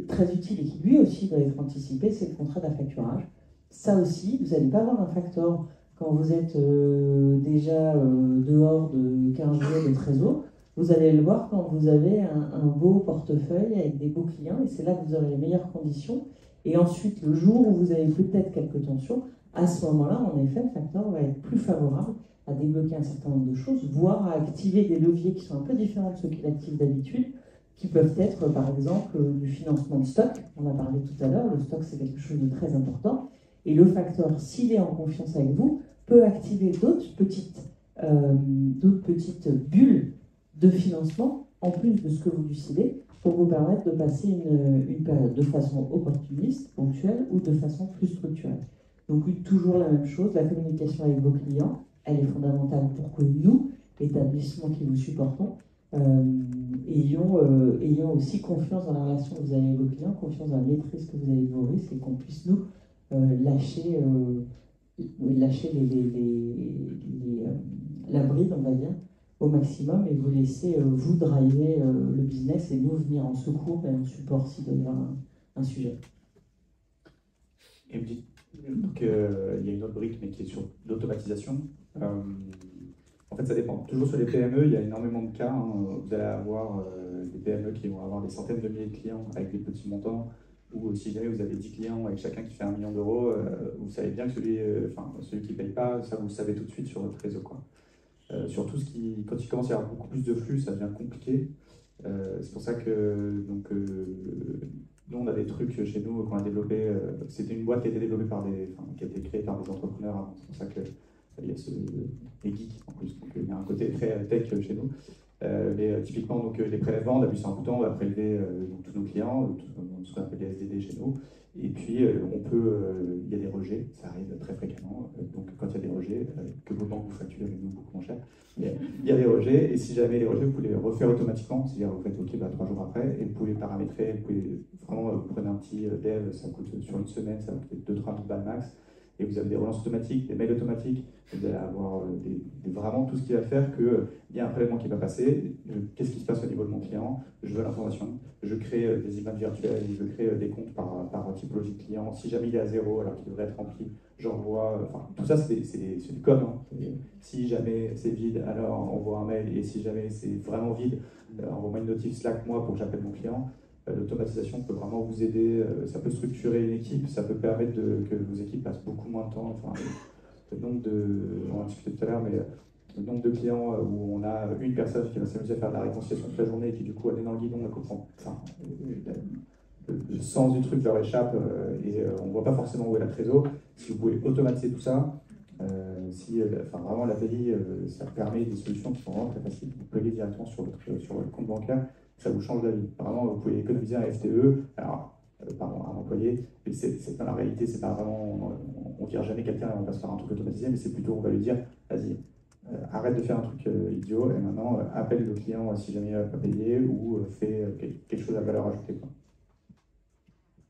très utile et qui lui aussi doit être anticipé, c'est le contrat d'affacturage. Ça aussi, vous n'allez pas avoir un facteur quand vous êtes déjà dehors de 15 jours de trésor. Vous allez le voir quand vous avez un beau portefeuille avec des beaux clients, et c'est là que vous aurez les meilleures conditions. Et ensuite, le jour où vous avez peut-être quelques tensions, à ce moment-là, en effet, le facteur va être plus favorable à débloquer un certain nombre de choses, voire à activer des leviers qui sont un peu différents de ceux qu'il active d'habitude, qui peuvent être, par exemple, du financement de stock. On a parlé tout à l'heure, le stock, c'est quelque chose de très important. Et le facteur, s'il est en confiance avec vous, peut activer d'autres petites bulles de financement, en plus de ce que vous lui cédez, pour vous permettre de passer une période de façon opportuniste, ponctuelle, ou de façon plus structurelle. Donc toujours la même chose, la communication avec vos clients, elle est fondamentale pour que nous, l'établissement qui vous supportons, ayons aussi confiance dans la relation que vous avez avec vos clients, confiance dans la maîtrise que vous avez de vos risques, et qu'on puisse nous lâcher la bride, on va dire, au maximum, et vous laisser vous driver le business et nous venir en secours et en support s'il devient un sujet. Et donc, il y a une autre brique, mais qui est sur l'automatisation. En fait, ça dépend. Toujours sur les PME, il y a énormément de cas. Vous allez avoir des PME qui vont avoir des centaines de milliers de clients avec des petits montants, ou si jamais vous avez 10 clients avec chacun qui fait 1 million d'euros, vous savez bien que celui qui ne paye pas, ça vous le savez tout de suite sur votre réseau, quoi. Surtout quand il commence à y avoir beaucoup plus de flux, ça devient compliqué. C'est pour ça que nous, on a des trucs chez nous qu'on a développés. C'était une boîte qui a été développée qui a été créée par des entrepreneurs avant. C'est pour ça qu'il y a des geeks en plus. Donc il y a un côté très tech chez nous. Mais typiquement, donc, les prélèvements, on appuie sur un bouton, on va prélever tous nos clients, ce qu'on appelle des SDD chez nous. Et puis, il y a des rejets, ça arrive très fréquemment. Donc, quand il y a des rejets, que vos banques vous facturent et nous beaucoup moins cher, il y a des rejets. Et si jamais les rejets, vous pouvez les refaire automatiquement. C'est-à-dire, vous faites OK 3 jours après, et vous pouvez les paramétrer. Vous pouvez vraiment, vous prenez un petit dev, ça coûte sur une semaine, ça va coûter 2-3 000 balles max. Et vous avez des relances automatiques, des mails automatiques, vous allez avoir vraiment tout ce qui va faire qu'il y a un prélèvement qui va passer. Qu'est-ce qui se passe au niveau de mon client? Je veux l'information. Je crée des images virtuelles, je crée des comptes par typologie de client. Si jamais il est à 0 alors qu'il devrait être rempli, j'envoie. Tout ça, c'est du code. Si jamais c'est vide, alors envoie un mail. Et si jamais c'est vraiment vide, envoie-moi une notif Slack moi pour que j'appelle mon client. L'automatisation peut vraiment vous aider, ça peut structurer une équipe, ça peut permettre que vos équipes passent beaucoup moins de temps. Le nombre on en discutait tout à l'heure, mais le nombre de clients où on a une personne qui va s'amuser à faire de la réconciliation toute la journée et qui du coup elle est dans le guidon, elle comprend. Le sens du truc leur échappe et on ne voit pas forcément où est la trésor. Si vous pouvez automatiser tout ça, vraiment l'API, ça permet des solutions qui sont vraiment très faciles. Vous plugez directement sur votre compte bancaire. Ça vous change la vie. Vraiment, vous pouvez économiser un FTE, un employé, mais dans la réalité, c'est pas vraiment, on ne vire jamais quelqu'un et on va se faire un truc automatisé, mais c'est plutôt, on va lui dire, vas-y, arrête de faire un truc idiot, et maintenant, appelle le client si jamais il n'a pas payé, ou fais quelque chose à valeur ajoutée, quoi.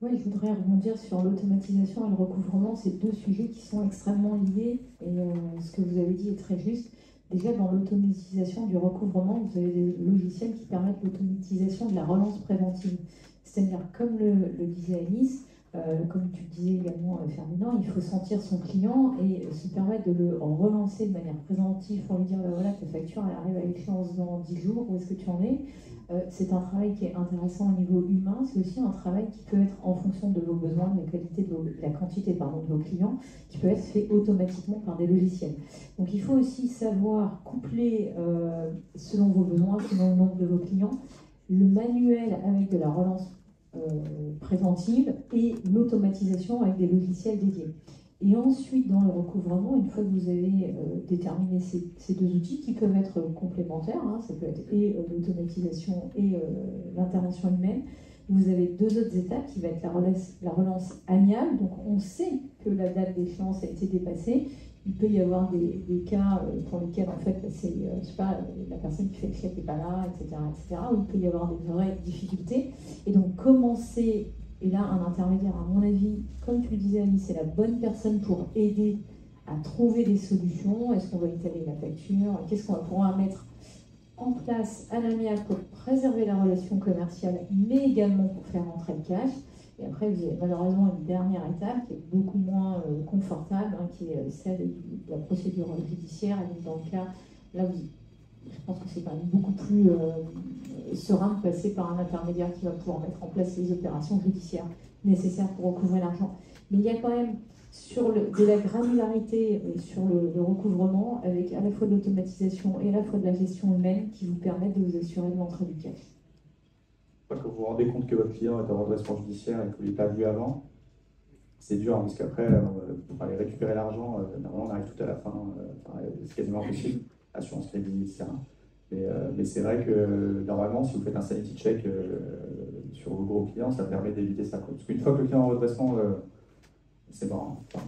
Oui, je voudrais rebondir sur l'automatisation et le recouvrement, c'est deux sujets qui sont extrêmement liés, et ce que vous avez dit est très juste. Déjà, dans l'automatisation du recouvrement, vous avez des logiciels qui permettent l'automatisation de la relance préventive. C'est-à-dire, comme le disait Alice, comme tu le disais également Ferdinand, il faut sentir son client et se permettre de le relancer de manière préventive pour lui dire voilà, ta facture elle arrive à échéance dans 10 jours, où est-ce que tu en es? C'est un travail qui est intéressant au niveau humain, c'est aussi un travail qui peut être en fonction de vos besoins, de la quantité de vos clients, qui peut être fait automatiquement par des logiciels. Donc il faut aussi savoir coupler, selon vos besoins, selon le nombre de vos clients, le manuel avec de la relance préventive et l'automatisation avec des logiciels dédiés. Et ensuite, dans le recouvrement, une fois que vous avez déterminé ces deux outils qui peuvent être complémentaires, ça peut être et l'automatisation et l'intervention humaine, vous avez deux autres étapes qui va être la relance amiable. Donc on sait que la date d'échéance a été dépassée. Il peut y avoir des cas pour lesquels en fait c'est la personne qui fait le chèque n'est pas là, etc., où il peut y avoir des vraies difficultés. Et donc commencer, et là un intermédiaire à mon avis, comme tu le disais Alice, c'est la bonne personne pour aider à trouver des solutions. Est-ce qu'on va étaler la facture? Qu'est-ce qu'on pourra mettre en place à l'amiable pour préserver la relation commerciale, mais également pour faire rentrer le cash? Et après, vous avez malheureusement une dernière étape qui est beaucoup moins confortable, qui est celle de la procédure judiciaire. Et donc, dans le cas, là, je pense que c'est quand même beaucoup plus serein de passer par un intermédiaire qui va pouvoir mettre en place les opérations judiciaires nécessaires pour recouvrer l'argent. Mais il y a quand même de la granularité sur le recouvrement, avec à la fois de l'automatisation et à la fois de la gestion humaine qui vous permettent de vous assurer de l'entrée du cash. Quand vous vous rendez compte que votre client est en redressement judiciaire et que vous ne l'avez pas vu avant, c'est dur, parce qu'après, pour aller récupérer l'argent, normalement, on arrive tout à la fin, c'est quasiment impossible, assurance crédit, etc. Mais c'est vrai que normalement, si vous faites un sanity check sur vos gros clients, ça permet d'éviter ça. Parce qu'une fois que le client est en redressement, c'est bon. Enfin,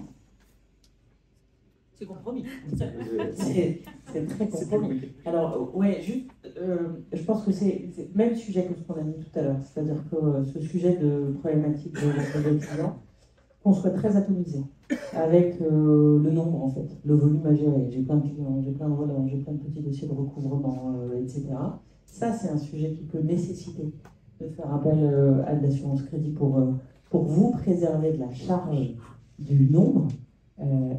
c'est compromis. c'est très compromis. Alors, ouais, juste, je pense que c'est le même sujet que ce qu'on a dit tout à l'heure. C'est-à-dire que ce sujet de problématique de clients, qu'on soit très atomisé, avec le nombre, en fait, le volume à gérer. J'ai plein de clients, j'ai plein de relents, j'ai plein de petits dossiers de recouvrement, etc. Ça, c'est un sujet qui peut nécessiter de faire appel à de l'assurance crédit pour vous préserver de la charge du nombre.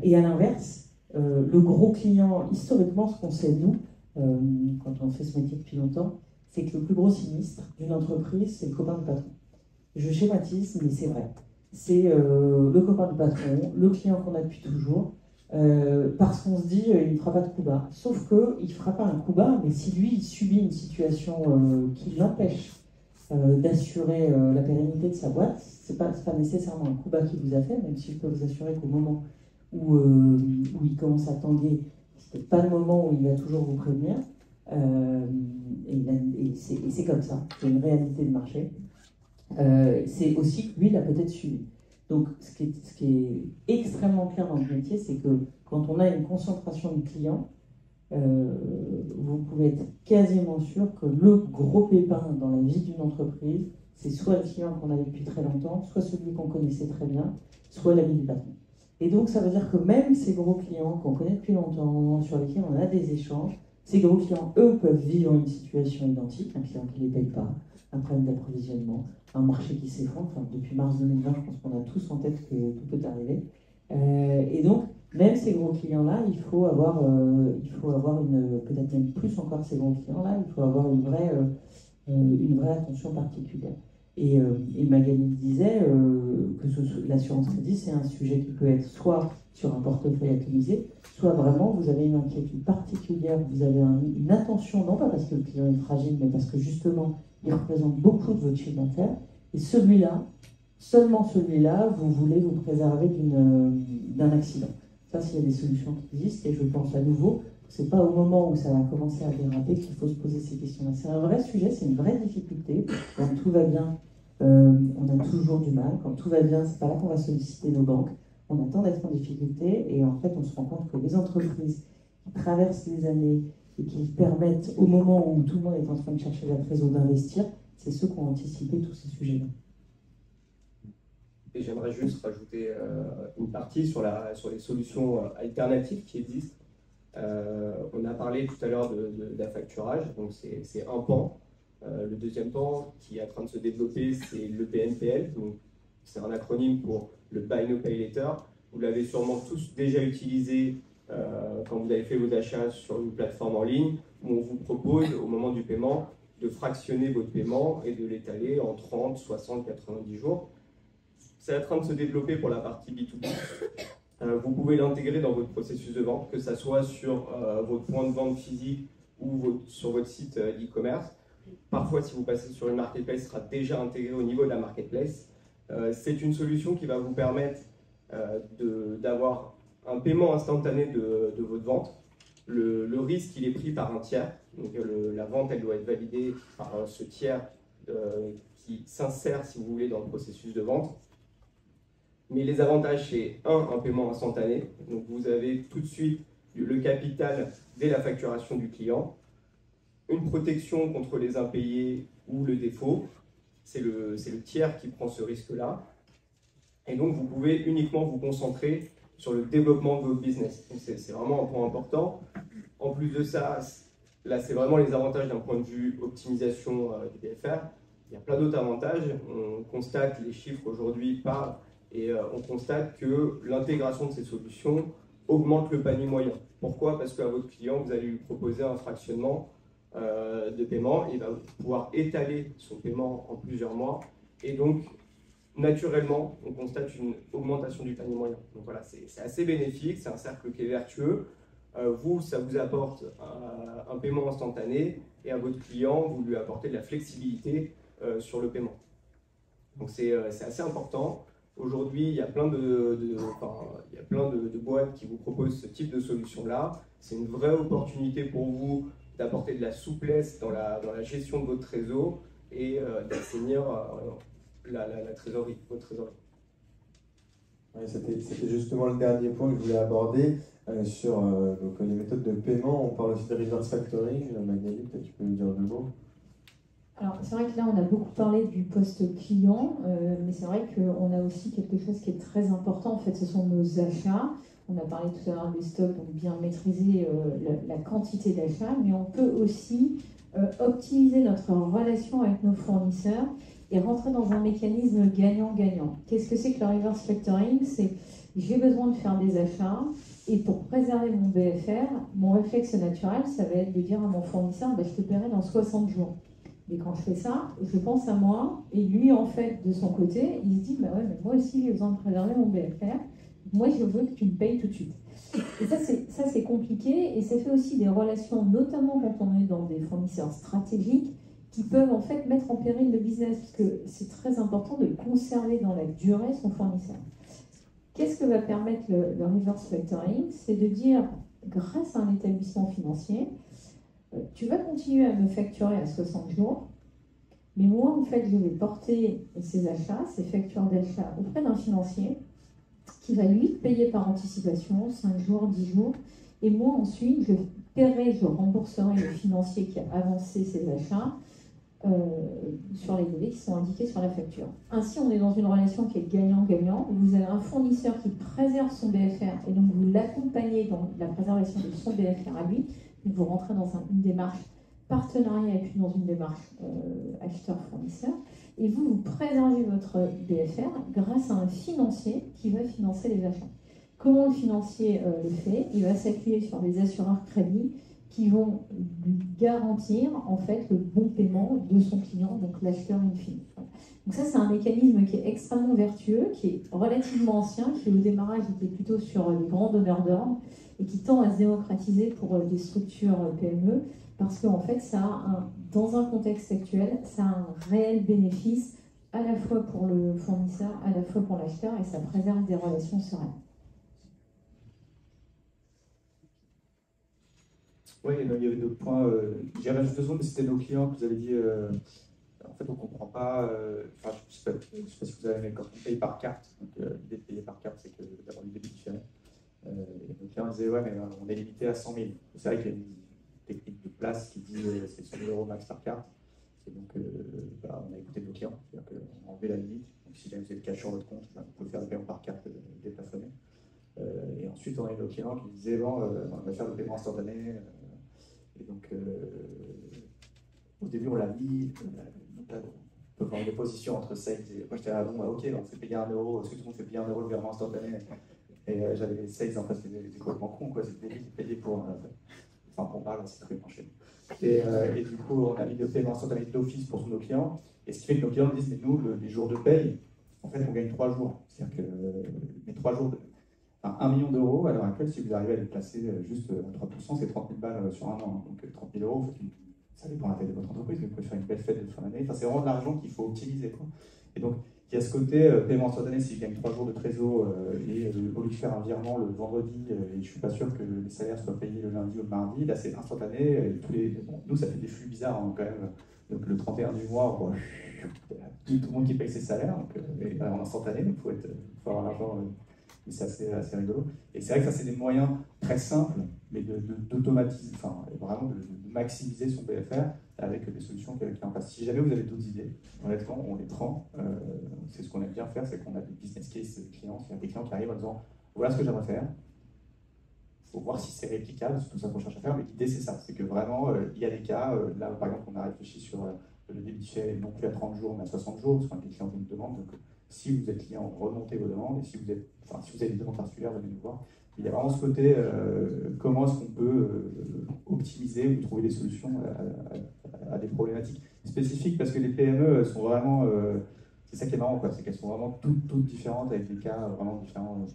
Et à l'inverse, le gros client, historiquement, ce qu'on sait, nous, quand on fait ce métier depuis longtemps, c'est que le plus gros sinistre d'une entreprise, c'est le copain de patron. Je schématise, mais c'est vrai. C'est le copain de patron, le client qu'on a depuis toujours, parce qu'on se dit, il ne fera pas de coup bas. Sauf qu'il ne fera pas un coup bas, mais si lui, il subit une situation qui l'empêche d'assurer la pérennité de sa boîte, ce n'est pas nécessairement un coup bas qu'il vous a fait, même si je peux vous assurer qu'au moment où il commence à tanguer, ce n'est pas le moment où il va toujours vous prévenir. Et c'est comme ça, c'est une réalité de marché. C'est aussi que lui, il a peut-être suivi. Donc, ce qui est extrêmement clair dans le métier, c'est que quand on a une concentration de clients, vous pouvez être quasiment sûr que le gros pépin dans la vie d'une entreprise, c'est soit le client qu'on avait depuis très longtemps, soit celui qu'on connaissait très bien, soit l'ami du patron. Et donc, ça veut dire que même ces gros clients qu'on connaît depuis longtemps, sur lesquels on a des échanges, ces gros clients, eux, peuvent vivre une situation identique, un client qui ne les paye pas, un problème d'approvisionnement, un marché qui s'effondre. Enfin, depuis mars 2020, je pense qu'on a tous en tête que tout peut arriver. Et donc, même ces gros clients-là, il faut avoir une, peut-être même plus encore ces gros clients-là, il faut avoir une vraie attention particulière. Et Magali disait que l'assurance crédit, c'est un sujet qui peut être soit sur un portefeuille atomisé, soit vraiment vous avez une inquiétude particulière, vous avez une attention, non pas parce que le client est fragile, mais parce que justement, il représente beaucoup de votre chiffre d'affaires. Et celui-là, seulement celui-là, vous voulez vous préserver d'un accident. Ça, s'il y a des solutions qui existent, et je pense à nouveau, c'est pas au moment où ça va commencer à déraper qu'il faut se poser ces questions-là. C'est un vrai sujet, c'est une vraie difficulté. Quand tout va bien, on a toujours du mal. Quand tout va bien, c'est pas là qu'on va solliciter nos banques. On attend d'être en difficulté, et en fait, on se rend compte que les entreprises qui traversent les années et qui permettent, au moment où tout le monde est en train de chercher la trésor d'investir, c'est ceux qui ont anticipé tous ces sujets-là. Et j'aimerais juste rajouter une partie sur les solutions alternatives qui existent. On a parlé tout à l'heure d'affacturage, donc c'est un pan. Le deuxième pan qui est en train de se développer, c'est le BNPL, donc c'est un acronyme pour le Buy No Pay Later. Vous l'avez sûrement tous déjà utilisé quand vous avez fait vos achats sur une plateforme en ligne, où on vous propose au moment du paiement de fractionner votre paiement et de l'étaler en 30, 60, 90 jours. C'est en train de se développer pour la partie B2B. Vous pouvez l'intégrer dans votre processus de vente, que ce soit sur votre point de vente physique ou sur votre site e-commerce. Parfois, si vous passez sur une marketplace, ce sera déjà intégré au niveau de la marketplace. C'est une solution qui va vous permettre d'avoir un paiement instantané de votre vente. Le risque, il est pris par un tiers. Donc, la vente, elle doit être validée par ce tiers qui s'insère, si vous voulez, dans le processus de vente. Mais les avantages, c'est un paiement instantané. Donc, vous avez tout de suite le capital dès la facturation du client. Une protection contre les impayés ou le défaut. C'est le tiers qui prend ce risque-là. Et donc, vous pouvez uniquement vous concentrer sur le développement de votre business. Donc, c'est vraiment un point important. En plus de ça, là, c'est vraiment les avantages d'un point de vue optimisation du BFR. Il y a plein d'autres avantages. On constate, les chiffres aujourd'hui parlent, et on constate que l'intégration de ces solutions augmente le panier moyen. Pourquoi? Parce qu'à votre client, vous allez lui proposer un fractionnement de paiement. Il va pouvoir étaler son paiement en plusieurs mois. Et donc, naturellement, on constate une augmentation du panier moyen. Donc voilà, c'est assez bénéfique, c'est un cercle qui est vertueux. Vous, ça vous apporte un paiement instantané, et à votre client, vous lui apportez de la flexibilité sur le paiement. Donc c'est assez important. Aujourd'hui, il y a plein il y a plein de boîtes qui vous proposent ce type de solution-là. C'est une vraie opportunité pour vous d'apporter de la souplesse dans la gestion de votre trésor et d'assainir la trésorerie, votre trésorerie. Ouais, c'était justement le dernier point que je voulais aborder sur donc, les méthodes de paiement. On parle aussi de reverse factoring. Magali, peut-être tu peux nous dire deux mots. Alors, c'est vrai que là, on a beaucoup parlé du poste client, mais c'est vrai qu'on a aussi quelque chose qui est très important. En fait, ce sont nos achats. On a parlé tout à l'heure des stocks, donc bien maîtriser la quantité d'achats, mais on peut aussi optimiser notre relation avec nos fournisseurs et rentrer dans un mécanisme gagnant-gagnant. Qu'est-ce que c'est que le reverse factoring? C'est j'ai besoin de faire des achats et pour préserver mon BFR, mon réflexe naturel, ça va être de dire à mon fournisseur, bah, je te paierai dans 60 jours. Et quand je fais ça, je pense à moi, et lui, en fait, de son côté, il se dit, bah ouais, mais moi aussi, j'ai besoin de préserver mon BFR. Moi, je veux que tu me payes tout de suite. Et ça, c'est compliqué, et ça fait aussi des relations, notamment quand on est dans des fournisseurs stratégiques, qui peuvent en fait mettre en péril le business, parce que c'est très important de conserver dans la durée son fournisseur. Qu'est-ce que va permettre le reverse factoring? C'est de dire, grâce à un établissement financier, tu vas continuer à me facturer à 60 jours, mais moi, en fait, je vais porter ces achats, ces factures d'achat auprès d'un financier qui va lui payer par anticipation, 5 jours, 10 jours, et moi, ensuite, je rembourserai le financier qui a avancé ses achats sur les délais qui sont indiqués sur la facture. Ainsi, on est dans une relation qui est gagnant-gagnant. Vous avez un fournisseur qui préserve son BFR, et donc vous l'accompagnez dans la préservation de son BFR à lui. Vous rentrez dans une démarche partenariat et puis dans une démarche acheteur-fournisseur. Et vous préservez votre BFR grâce à un financier qui va financer les achats. Comment le financier le fait? Il va s'appuyer sur des assureurs crédits qui vont lui garantir en fait le bon paiement de son client, donc l'acheteur in fine. Donc ça, c'est un mécanisme qui est extrêmement vertueux, qui est relativement ancien, qui au démarrage était plutôt sur les grands donneurs d'ordre et qui tend à se démocratiser pour des structures PME, parce qu'en fait, dans un contexte actuel, ça a un réel bénéfice à la fois pour le fournisseur, à la fois pour l'acheteur, et ça préserve des relations sereines. Oui, il y avait d'autres points. J'irai juste 2 secondes, mais c'était nos clients que vous avez dit. En fait, on ne comprend pas. Je ne sais pas si vous avez, mais quand on paye par carte, donc l'idée de payer par carte, c'est d'avoir une débit différé. Et nos clients disaient, ouais, mais on est limité à 100 000. C'est vrai qu'il y a une technique de place qui dit c'est 100 000 € max par carte. Et donc, on a écouté nos clients, c'est-à-dire qu'on a enlevé la limite. Donc, si jamais vous avez le cash sur votre compte, vous pouvez faire le paiement par carte déplafonné. Et ensuite, on a eu nos clients qui disaient, bon, on va faire le paiement instantané. Et donc, au début, on l'a mis. On peut voir des positions entre sales et. Moi, j'étais là, bon, ok, on fait payer 1 €. Est-ce que tout le monde fait payer 1 € le virement instantané? Et j'avais les sales en face, c'était complètement con, quoi. C'était payé pour. Enfin, pour parler, c'est très penché. Et du coup, on a mis le paiement instantané d'office pour nos clients. Et ce qui fait que nos clients disent, mais nous, les jours de paye, en fait, on gagne 3 jours. C'est-à-dire que les 3 jours. 1 million d'euros, à l'heure actuelle, si vous arrivez à les placer juste à 3%, c'est 30 000 balles sur un an. Donc 30 000 €, ça dépend de la taille de votre entreprise, mais vous pouvez faire une belle fête de fin d'année. Enfin, c'est vraiment de l'argent qu'il faut optimiser, quoi. Et donc, il y a ce côté paiement instantané, si je gagne 3 jours de trésor et au lieu de faire un virement le vendredi, et je ne suis pas sûr que les salaires soient payés le lundi ou le mardi, là c'est instantané. Nous, ça fait des flux bizarres quand même. Donc le 31 du mois, tout le monde qui paye ses salaires, donc, en instantané, donc il faut avoir l'argent. C'est assez rigolo. Et c'est vrai que ça, c'est des moyens très simples, mais d'automatiser, enfin, vraiment de maximiser son BFR avec des solutions qui en place. Si jamais vous avez d'autres idées, honnêtement, on les prend. C'est ce qu'on aime bien faire, c'est qu'on a des business cases clients, il y a des clients qui arrivent en disant voilà ce que j'aimerais faire. Il faut voir si c'est réplicable, c'est tout ça qu'on cherche à faire, mais l'idée c'est ça, c'est que vraiment, il y a des cas, là par exemple, on a réfléchi sur le débit fait non plus à 30 jours, mais à 60 jours, parce qu'on a des clients qui nous demandent. Donc, si vous êtes client, remontez vos demandes, et si vous avez des demandes particulières, venez nous voir. Il y a vraiment ce côté, comment est-ce qu'on peut optimiser ou trouver des solutions à des problématiques spécifiques, parce que les PME sont vraiment, c'est ça qui est marrant, c'est qu'elles sont vraiment toutes différentes, avec des cas vraiment différents.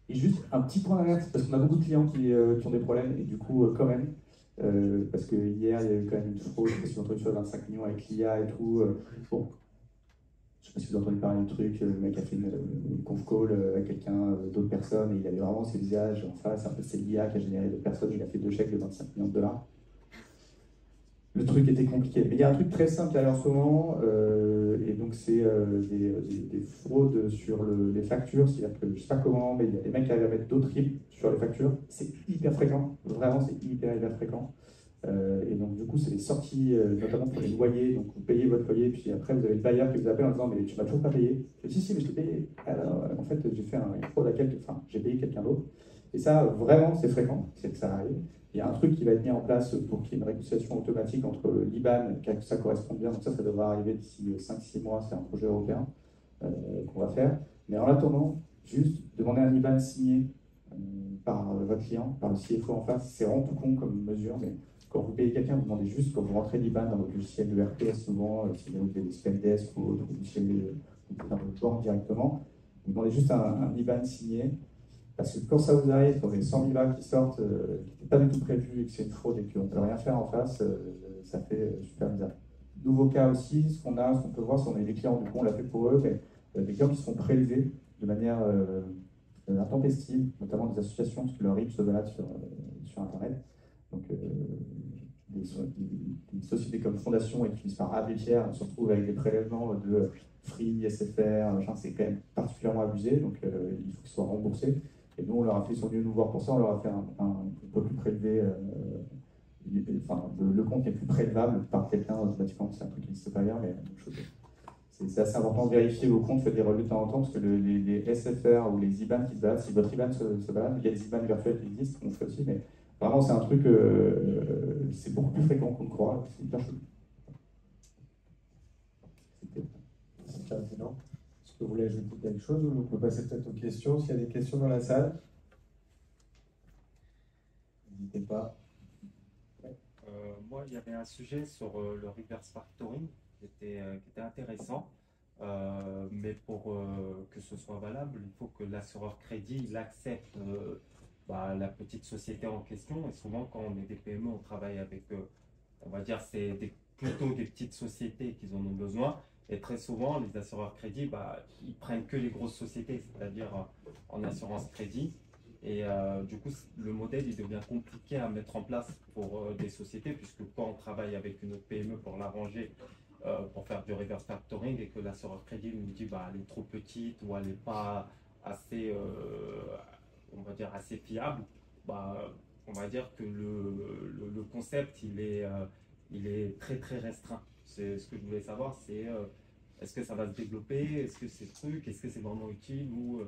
Et juste un petit point d'alerte, parce qu'on a beaucoup de clients qui ont des problèmes, et du coup, quand même, parce que hier, il y a eu quand même une fraude, je sais pas si vous avez entendu sur 25 millions avec l'IA et tout. Bon, sais pas si vous avez entendu parler du truc, le mec a fait une conf call avec quelqu'un, d'autres personnes, et il avait vraiment ses visages en face. En fait, c'est l'IA qui a généré d'autres personnes, il a fait 2 chèques de 25 millions de dollars. Le truc était compliqué. Mais il y a un truc très simple qui arrive en ce moment, et donc c'est des fraudes sur les factures. C'est-à-dire que je ne sais pas comment, mais il y a des mecs qui arrivent à mettre d'autres tripes sur les factures. C'est hyper fréquent, vraiment, c'est hyper fréquent. Et donc, du coup, c'est des sorties, notamment pour les loyers. Donc, vous payez votre loyer, puis après, vous avez le bailleur qui vous appelle en disant mais tu m'as toujours pas payé. Je dis si, mais je t'ai payé. Alors, en fait, j'ai fait une fraude à j'ai payé quelqu'un d'autre. Et ça, vraiment, c'est fréquent, c'est que ça arrive. Il y a un truc qui va être mis en place pour qu'il y ait une réconciliation automatique entre l'IBAN, que ça corresponde bien. Donc, ça devrait arriver d'ici 5-6 mois. C'est un projet européen qu'on va faire. Mais en attendant, juste demander un IBAN signé par votre client, par le CFO en face. C'est vraiment tout con comme mesure, mais quand vous payez quelqu'un, vous demandez juste, quand vous rentrez l'IBAN dans votre logiciel de RP, souvent, si vous avez des Spendesk ou autre, ou dans votre banque directement, vous demandez juste un IBAN signé. Parce que quand ça vous arrive, quand vous avez 100 000 balles qui sortent, qui n'étaient pas du tout prévues, et que c'est une fraude et qu'on ne peut rien faire en face, ça fait super bizarre. Nouveau cas aussi, ce qu'on peut voir, c'est qu'on a des clients, du coup on l'a fait pour eux, mais des clients qui se font prélevés de manière intempestive, notamment des associations, parce que leur RIB se balade sur Internet. Donc des sociétés comme Fondation et qui finissent par Abbé Pierre se retrouvent avec des prélèvements de Free, SFR, c'est quand même particulièrement abusé, donc il faut qu'ils soient remboursés. Et nous, on leur a fait, ils sont venus nous voir pour ça, on leur a fait un peu plus prélevé, le compte est plus prélevable par quelqu'un automatiquement, c'est un truc qui n'existe pas ailleurs, mais la même chose. C'est assez important de vérifier vos comptes, faites des relevés de temps en temps, parce que les SFR ou les IBAN qui se baladent, si votre IBAN se balade, il y a des IBAN virtuels qui existent, on fait aussi, mais vraiment c'est un truc, c'est beaucoup plus fréquent qu'on le croit, c'est hyper chouette. C'est pertinent. Est-ce que vous voulez ajouter quelque chose ou on peut passer peut-être aux questions? S'il y a des questions dans la salle, n'hésitez pas. Moi, il y avait un sujet sur le reverse factoring qui était intéressant, mais pour que ce soit valable, il faut que l'assureur crédit il accepte la petite société en question. Et souvent, quand on est des PME, on travaille avec, on va dire, plutôt des petites sociétés qui en ont besoin. Et très souvent, les assureurs crédit, ils prennent que les grosses sociétés, c'est-à-dire en assurance crédit. Et du coup, le modèle il devient compliqué à mettre en place pour des sociétés, puisque quand on travaille avec une autre PME pour l'arranger, pour faire du reverse factoring, et que l'assureur crédit nous dit elle est trop petite ou elle n'est pas assez, on va dire, assez fiable, on va dire que le concept il est très très restreint. C'est ce que je voulais savoir, c'est est-ce que ça va se développer, est-ce que c'est est-ce que c'est vraiment utile, ou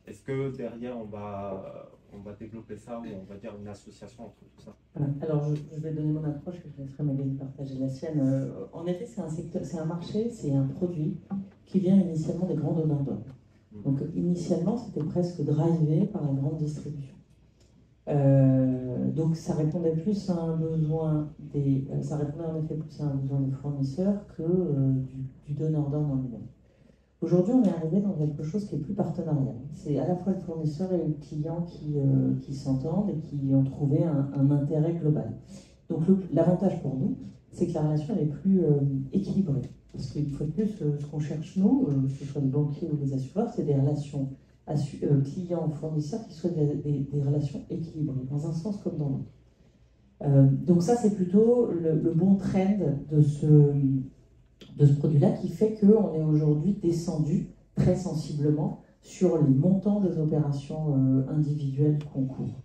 est-ce que derrière on va développer ça, ou on va dire une association entre tout ça? Alors je vais donner mon approche, et je laisserai Magali partager la sienne. En effet, c'est un secteur, c'est un marché, c'est un produit qui vient initialement des grands donneurs d'ordre. Donc initialement, c'était presque drivé par la grande distribution. Donc ça répondait plus à un besoin ça répondait en effet plus à un besoin des fournisseurs que du donneur d'ordre en lui-même. Aujourd'hui, on est arrivé dans quelque chose qui est plus partenarial. C'est à la fois le fournisseur et le client qui s'entendent et qui ont trouvé un intérêt global. Donc l'avantage pour nous, c'est que la relation elle est plus équilibrée. Parce qu'une fois de plus, ce qu'on cherche nous, que ce soit les banquiers ou les assureurs, c'est des relations clients-fournisseurs qui soient des relations équilibrées, dans un sens comme dans l'autre. Donc ça, c'est plutôt le bon trend de ce produit-là qui fait qu'on est aujourd'hui descendu très sensiblement sur les montants des opérations individuelles qu'on couvre.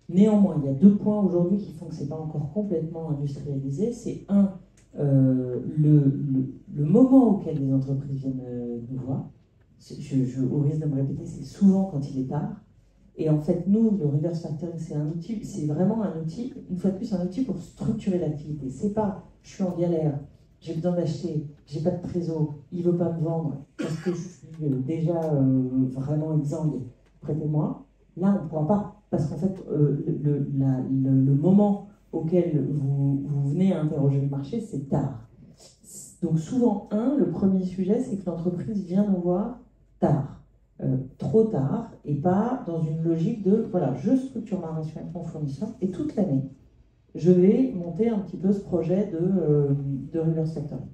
Néanmoins, il y a 2 points aujourd'hui qui font que ce n'est pas encore complètement industrialisé. C'est le moment auquel les entreprises viennent nous voir. Au risque de me répéter, c'est souvent quand il est tard. Et en fait, nous, le reverse factoring, c'est un outil, c'est vraiment un outil, une fois de plus, un outil pour structurer l'activité. C'est pas, je suis en galère, j'ai besoin d'acheter, j'ai pas de trésor, il veut pas me vendre, parce que je suis déjà vraiment exsangue, prêtez-moi. Là, on ne pourra pas, parce qu'en fait, le moment auquel vous venez à interroger le marché, c'est tard. Donc souvent, le premier sujet, c'est que l'entreprise vient nous voir tard, trop tard, et pas dans une logique de, voilà, je structure ma relation avec mon fournisseur, et toute l'année, je vais monter un petit peu ce projet de reverse factoring.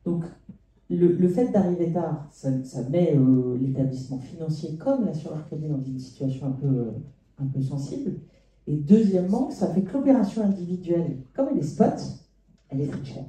Donc, le fait d'arriver tard, ça met l'établissement financier comme l'assureur crédit dans une situation un peu sensible. Et deuxièmement, ça fait que l'opération individuelle, comme elle est spot, elle est très chère,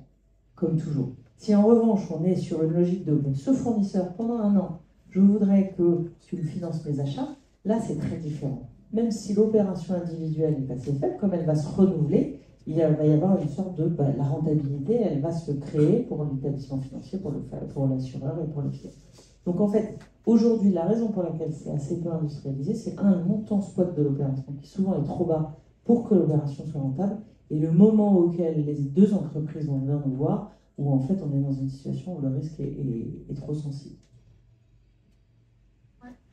comme toujours. Si en revanche, on est sur une logique de ce fournisseur, pendant un an, je voudrais que tu me finances mes achats, là c'est très différent. Même si l'opération individuelle est assez faible, comme elle va se renouveler, il va y avoir une sorte de... la rentabilité, elle va se créer pour l'établissement financier, pour l'assureur et pour le client. Donc en fait, aujourd'hui, la raison pour laquelle c'est assez peu industrialisé, c'est le montant spot de l'opération qui souvent est trop bas pour que l'opération soit rentable, et le moment auquel les deux entreprises vont venir nous voir, où en fait on est dans une situation où le risque est trop sensible.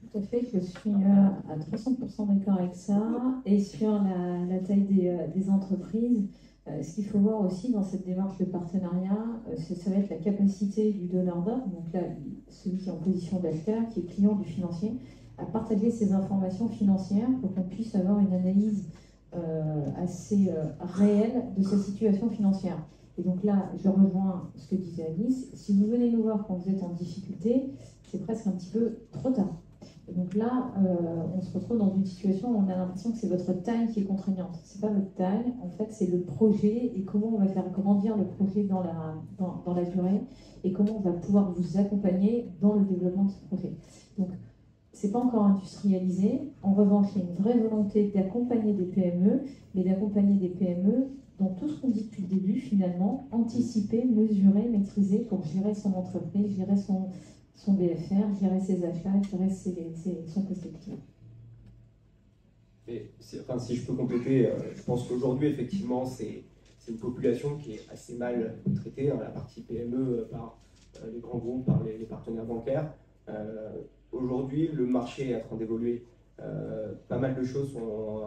Tout à fait, je suis à 300% d'accord avec ça. Et sur la taille des entreprises, ce qu'il faut voir aussi dans cette démarche de partenariat, ça va être la capacité du donneur d'ordre, donc là, celui qui est en position d'acheteur, qui est client du financier, à partager ses informations financières pour qu'on puisse avoir une analyse assez réelle de sa situation financière. Et donc là, je rejoins ce que disait Alice, si vous venez nous voir quand vous êtes en difficulté, c'est presque un petit peu trop tard. Et donc là, on se retrouve dans une situation où on a l'impression que c'est votre taille qui est contraignante. Ce n'est pas votre taille, en fait, c'est le projet et comment on va faire grandir le projet dans la durée et comment on va pouvoir vous accompagner dans le développement de ce projet. Donc, ce n'est pas encore industrialisé. En revanche, il y a une vraie volonté d'accompagner des PME, mais d'accompagner des PME dans tout ce qu'on dit depuis le début, finalement, anticiper, mesurer, maîtriser pour gérer son entreprise, gérer son BFR, gérer ses achats, gérer son poste client. Mais si je peux compléter, je pense qu'aujourd'hui, effectivement, c'est une population qui est assez mal traitée, la partie PME par les grands groupes, par les partenaires bancaires. Aujourd'hui, le marché est en train d'évoluer. Pas mal de choses sont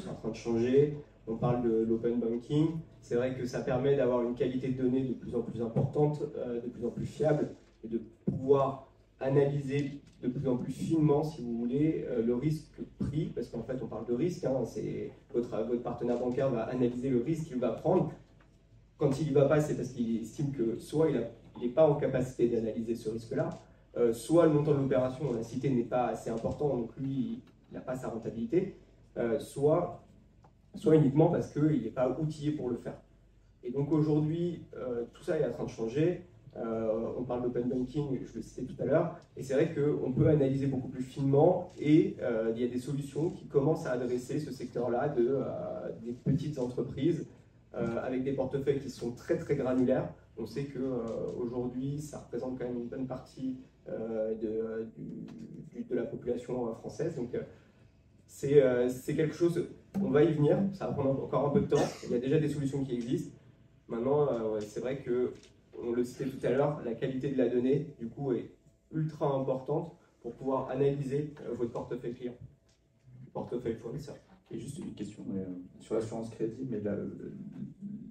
en train de changer. On parle de l'open banking. C'est vrai que ça permet d'avoir une qualité de données de plus en plus importante, de plus en plus fiable, et de pouvoir analyser de plus en plus finement, si vous voulez, le risque pris, parce qu'en fait on parle de risque, c'est votre partenaire bancaire va analyser le risque qu'il va prendre. Quand il n'y va pas, c'est parce qu'il estime que soit il n'est pas en capacité d'analyser ce risque-là, soit le montant de l'opération, on l'a cité, n'est pas assez important, donc lui, il n'a pas sa rentabilité, soit uniquement parce qu'il n'est pas outillé pour le faire. Et donc aujourd'hui, tout ça est en train de changer. On parle d'open banking, je le citais tout à l'heure, et c'est vrai qu'on peut analyser beaucoup plus finement et il y a des solutions qui commencent à adresser ce secteur-là des petites entreprises avec des portefeuilles qui sont très très granulaires. On sait qu'aujourd'hui, ça représente quand même une bonne partie de la population française. Donc c'est quelque chose, on va y venir, ça va prendre encore un peu de temps. Il y a déjà des solutions qui existent. Maintenant, c'est vrai que on le citait tout à l'heure, la qualité de la donnée, du coup, est ultra importante pour pouvoir analyser votre portefeuille client, portefeuille fournisseur. Et juste une question sur l'assurance crédit, mais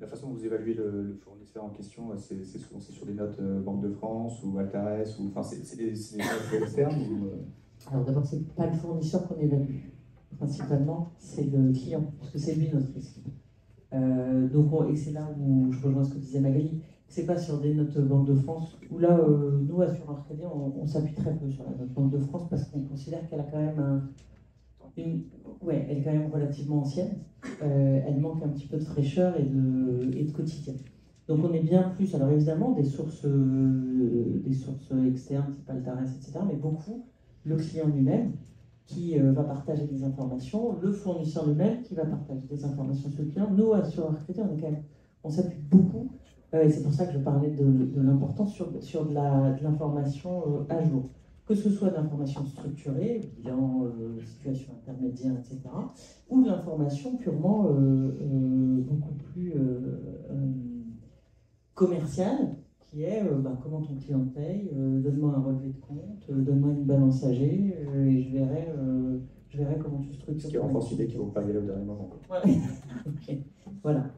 la façon dont vous évaluez le fournisseur en question, c'est souvent sur des notes Banque de France ou Altares, ou enfin c'est des notes externes ou, Alors d'abord, c'est pas le fournisseur qu'on évalue. Principalement, c'est le client, parce que c'est lui notre risque. Et c'est là où je rejoins ce que disait Magali, c'est pas sur des notes Banque de France, où là, nous, assureurs crédit, on s'appuie très peu sur la note Banque de France parce qu'on considère qu'elle a quand même elle est quand même relativement ancienne. Elle manque un petit peu de fraîcheur et de quotidien. Donc on est bien plus, alors évidemment, des sources externes, type Altares, etc., mais beaucoup le client lui-même qui va partager des informations, le fournisseur lui-même qui va partager des informations sur le client. Nous, assureurs crédit, on s'appuie beaucoup, et c'est pour ça que je parlais de l'importance sur de l'information à jour. Que ce soit de l'information structurée, bilan, situation intermédiaire, etc., ou de l'information purement beaucoup plus commerciale, qui est comment ton client paye, donne-moi un relevé de compte, donne-moi une balance âgée, et je verrai comment tu structures. Ce qui renforce l'idée qu'il ne faut pas y aller au dernier moment. Okay. Voilà.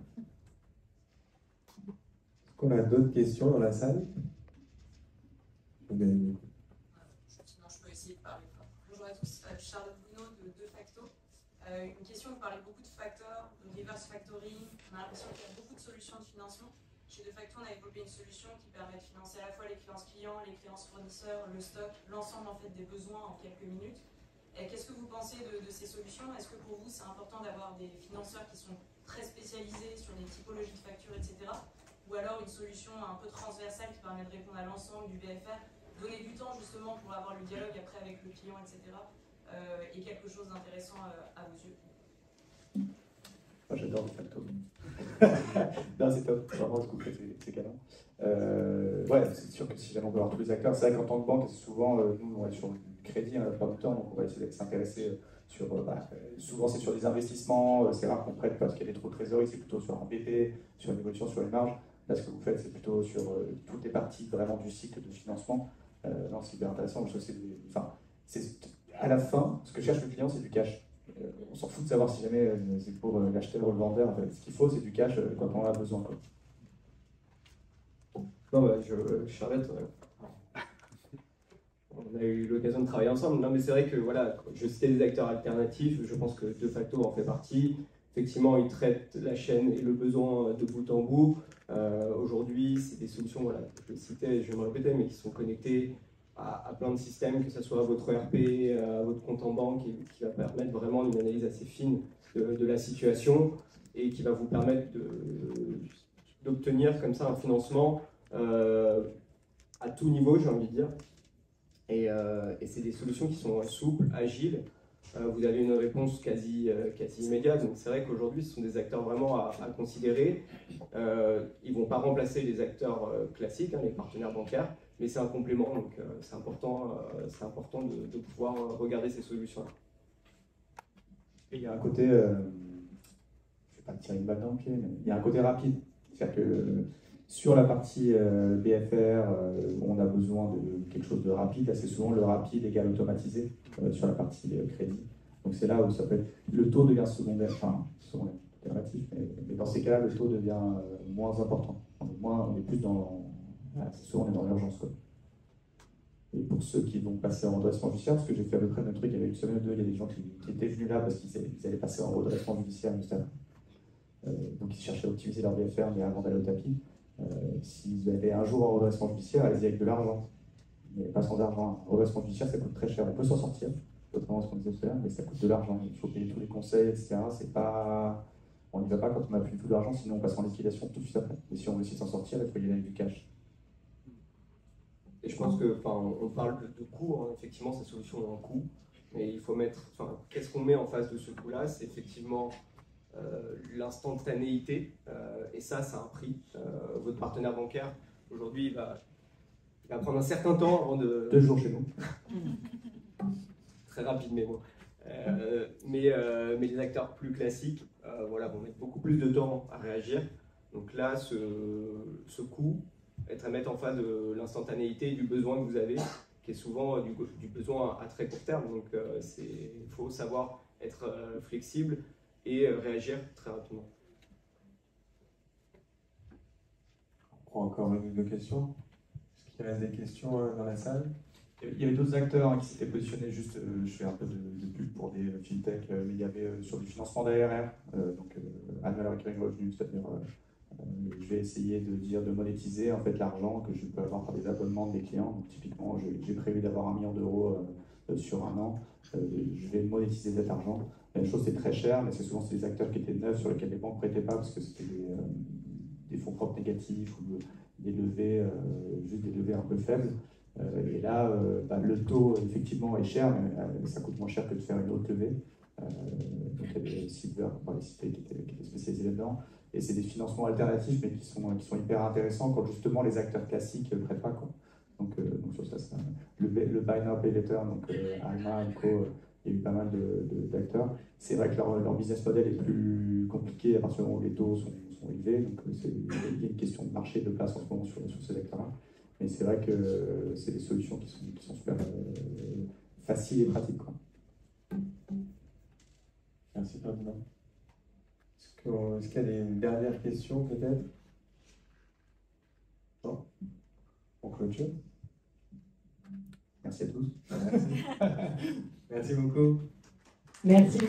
Est-ce qu'on a d'autres questions dans la salle? Je peux essayer de parler. Bonjour à tous, Charlotte Bruno de Facto. Une question, vous parlez beaucoup de facteurs, de reverse factoring, on a l'impression qu'il y a beaucoup de solutions de financement. Je chez Defacto, on a développé une solution qui permet de financer à la fois les créances clients, les créances fournisseurs, le stock, l'ensemble en fait des besoins en quelques minutes. Qu'est-ce que vous pensez de ces solutions? Est-ce que pour vous c'est important d'avoir des financeurs qui sont très spécialisés sur des typologies de factures, etc. Ou alors une solution un peu transversale qui permet de répondre à l'ensemble du BFR, donner du temps justement pour avoir le dialogue après avec le client, etc. Et quelque chose d'intéressant à vos yeux? Moi, j'adore Defacto. Non, c'est top, vraiment, ce coup fait, c'est canon. Ouais, c'est sûr que si jamais on peut avoir tous les acteurs, c'est vrai qu'en tant que banque, souvent, nous, on est sur du crédit la plupart du temps, donc on va essayer de s'intéresser sur. Souvent, c'est sur des investissements, c'est rare qu'on prête parce qu'il y a des trous de trésorerie, c'est plutôt sur un BP, sur l'évolution, sur les marges. Là, ce que vous faites, c'est plutôt sur toutes les parties vraiment du cycle de financement. Non, c'est hyper intéressant, parce que à la fin, ce que cherche le client, c'est du cash. On s'en fout de savoir si jamais c'est pour l'acheteur ou le vendeur. En fait. Ce qu'il faut, c'est du cash quand on en a besoin. Quoi. Non, Charlotte, on a eu l'occasion de travailler ensemble. Non, mais c'est vrai que voilà, je citais des acteurs alternatifs. Je pense que Defacto en fait partie. Effectivement, ils traitent la chaîne et le besoin de bout en bout. Aujourd'hui, c'est des solutions, voilà, je le citais, je vais me répéter, mais qui sont connectées à plein de systèmes, que ce soit à votre ERP, à votre compte en banque, et qui va permettre vraiment une analyse assez fine de la situation et qui va vous permettre d'obtenir comme ça un financement à tout niveau, j'ai envie de dire. Et c'est des solutions qui sont souples, agiles. Vous avez une réponse quasi immédiate. Donc c'est vrai qu'aujourd'hui, ce sont des acteurs vraiment à considérer. Ils ne vont pas remplacer les acteurs classiques, les partenaires bancaires, mais c'est un complément. Donc c'est important de pouvoir regarder ces solutions-là. Et il y a un côté, je ne vais pas tirer une balle dans le pied, mais il y a un côté rapide. C'est-à-dire que sur la partie BFR, on a besoin de quelque chose de rapide. Assez souvent, le rapide égale automatisé sur la partie crédit. Donc c'est là où ça peut être. Le taux devient secondaire, enfin, secondaire, c'est relatif, mais dans ces cas-là, le taux devient moins important. On est plus dans. Souvent, on est dans l'urgence. Et pour ceux qui vont passer en redressement judiciaire, parce que j'ai fait à peu près le même truc, il y avait une semaine ou deux, il y a des gens qui étaient venus là parce qu'ils allaient passer en redressement judiciaire juste après. Donc ils cherchaient à optimiser leur BFR, mais avant d'aller au tapis. S'ils avaient un jour en redressement judiciaire, allez-y avec de l'argent. Mais pas sans argent. Un redressement judiciaire, ça coûte très cher. On peut s'en sortir, notamment ce qu'on disait tout à l'heure, mais ça coûte de l'argent. Il faut payer tous les conseils, etc. C'est pas... On n'y va pas quand on n'a plus du tout d'argent, sinon on passe en liquidation tout de suite après. Et si on veut essayer de s'en sortir, il faut y aller avec du cash. Et je pense que, on parle de coût, hein, effectivement, cette solution a un coût, mais il faut mettre, qu'est-ce qu'on met en face de ce coût-là? C'est effectivement l'instantanéité, et ça a un prix. Votre partenaire bancaire, aujourd'hui, il va prendre un certain temps avant de... 2 jours chez nous. Très rapide, mais bon. Mais les acteurs plus classiques vont mettre beaucoup plus de temps à réagir. Donc là, ce coût, être à mettre en face de l'instantanéité du besoin que vous avez, qui est souvent du besoin à très court terme. Donc il faut savoir être flexible et réagir très rapidement. On prend encore une ou deux questions. Est-ce qu'il reste des questions dans la salle? Il y avait d'autres acteurs qui s'étaient positionnés, juste, je fais un peu de pub pour des fintech, mais il y avait sur du financement d'ARR, donc Annual Recurring Revenue, c'est-à-dire je vais essayer de monétiser en fait l'argent que je peux avoir par des abonnements des clients. Donc, typiquement, j'ai prévu d'avoir 1 million d'euros sur un an. Je vais monétiser cet argent. La même chose, c'est très cher, mais c'est souvent des acteurs qui étaient neufs sur lesquels les banques ne prêtaient pas parce que c'était des fonds propres négatifs ou des levées, juste des levées un peu faibles. Et là, le taux effectivement est cher, mais ça coûte moins cher que de faire une autre levée. Donc il y avait Silver, on parlait Cité qui était spécialisé là-dedans. Et c'est des financements alternatifs, mais qui sont hyper intéressants quand justement les acteurs classiques ne prêtent pas. Quoi. Donc sur ça, le Buy Now Pay Later, donc Alma, Enco, il y a eu pas mal d'acteurs. C'est vrai que leur business model est plus compliqué à partir du moment où les taux sont élevés. Donc il y a une question de marché de place en ce moment sur ces acteurs-là. Mais c'est vrai que c'est des solutions qui sont super faciles et pratiques. Quoi. Merci Ferdinand. Est-ce qu'il y a des dernières questions peut-être? Non? On clôture. Merci à tous. Merci. Merci beaucoup. Merci.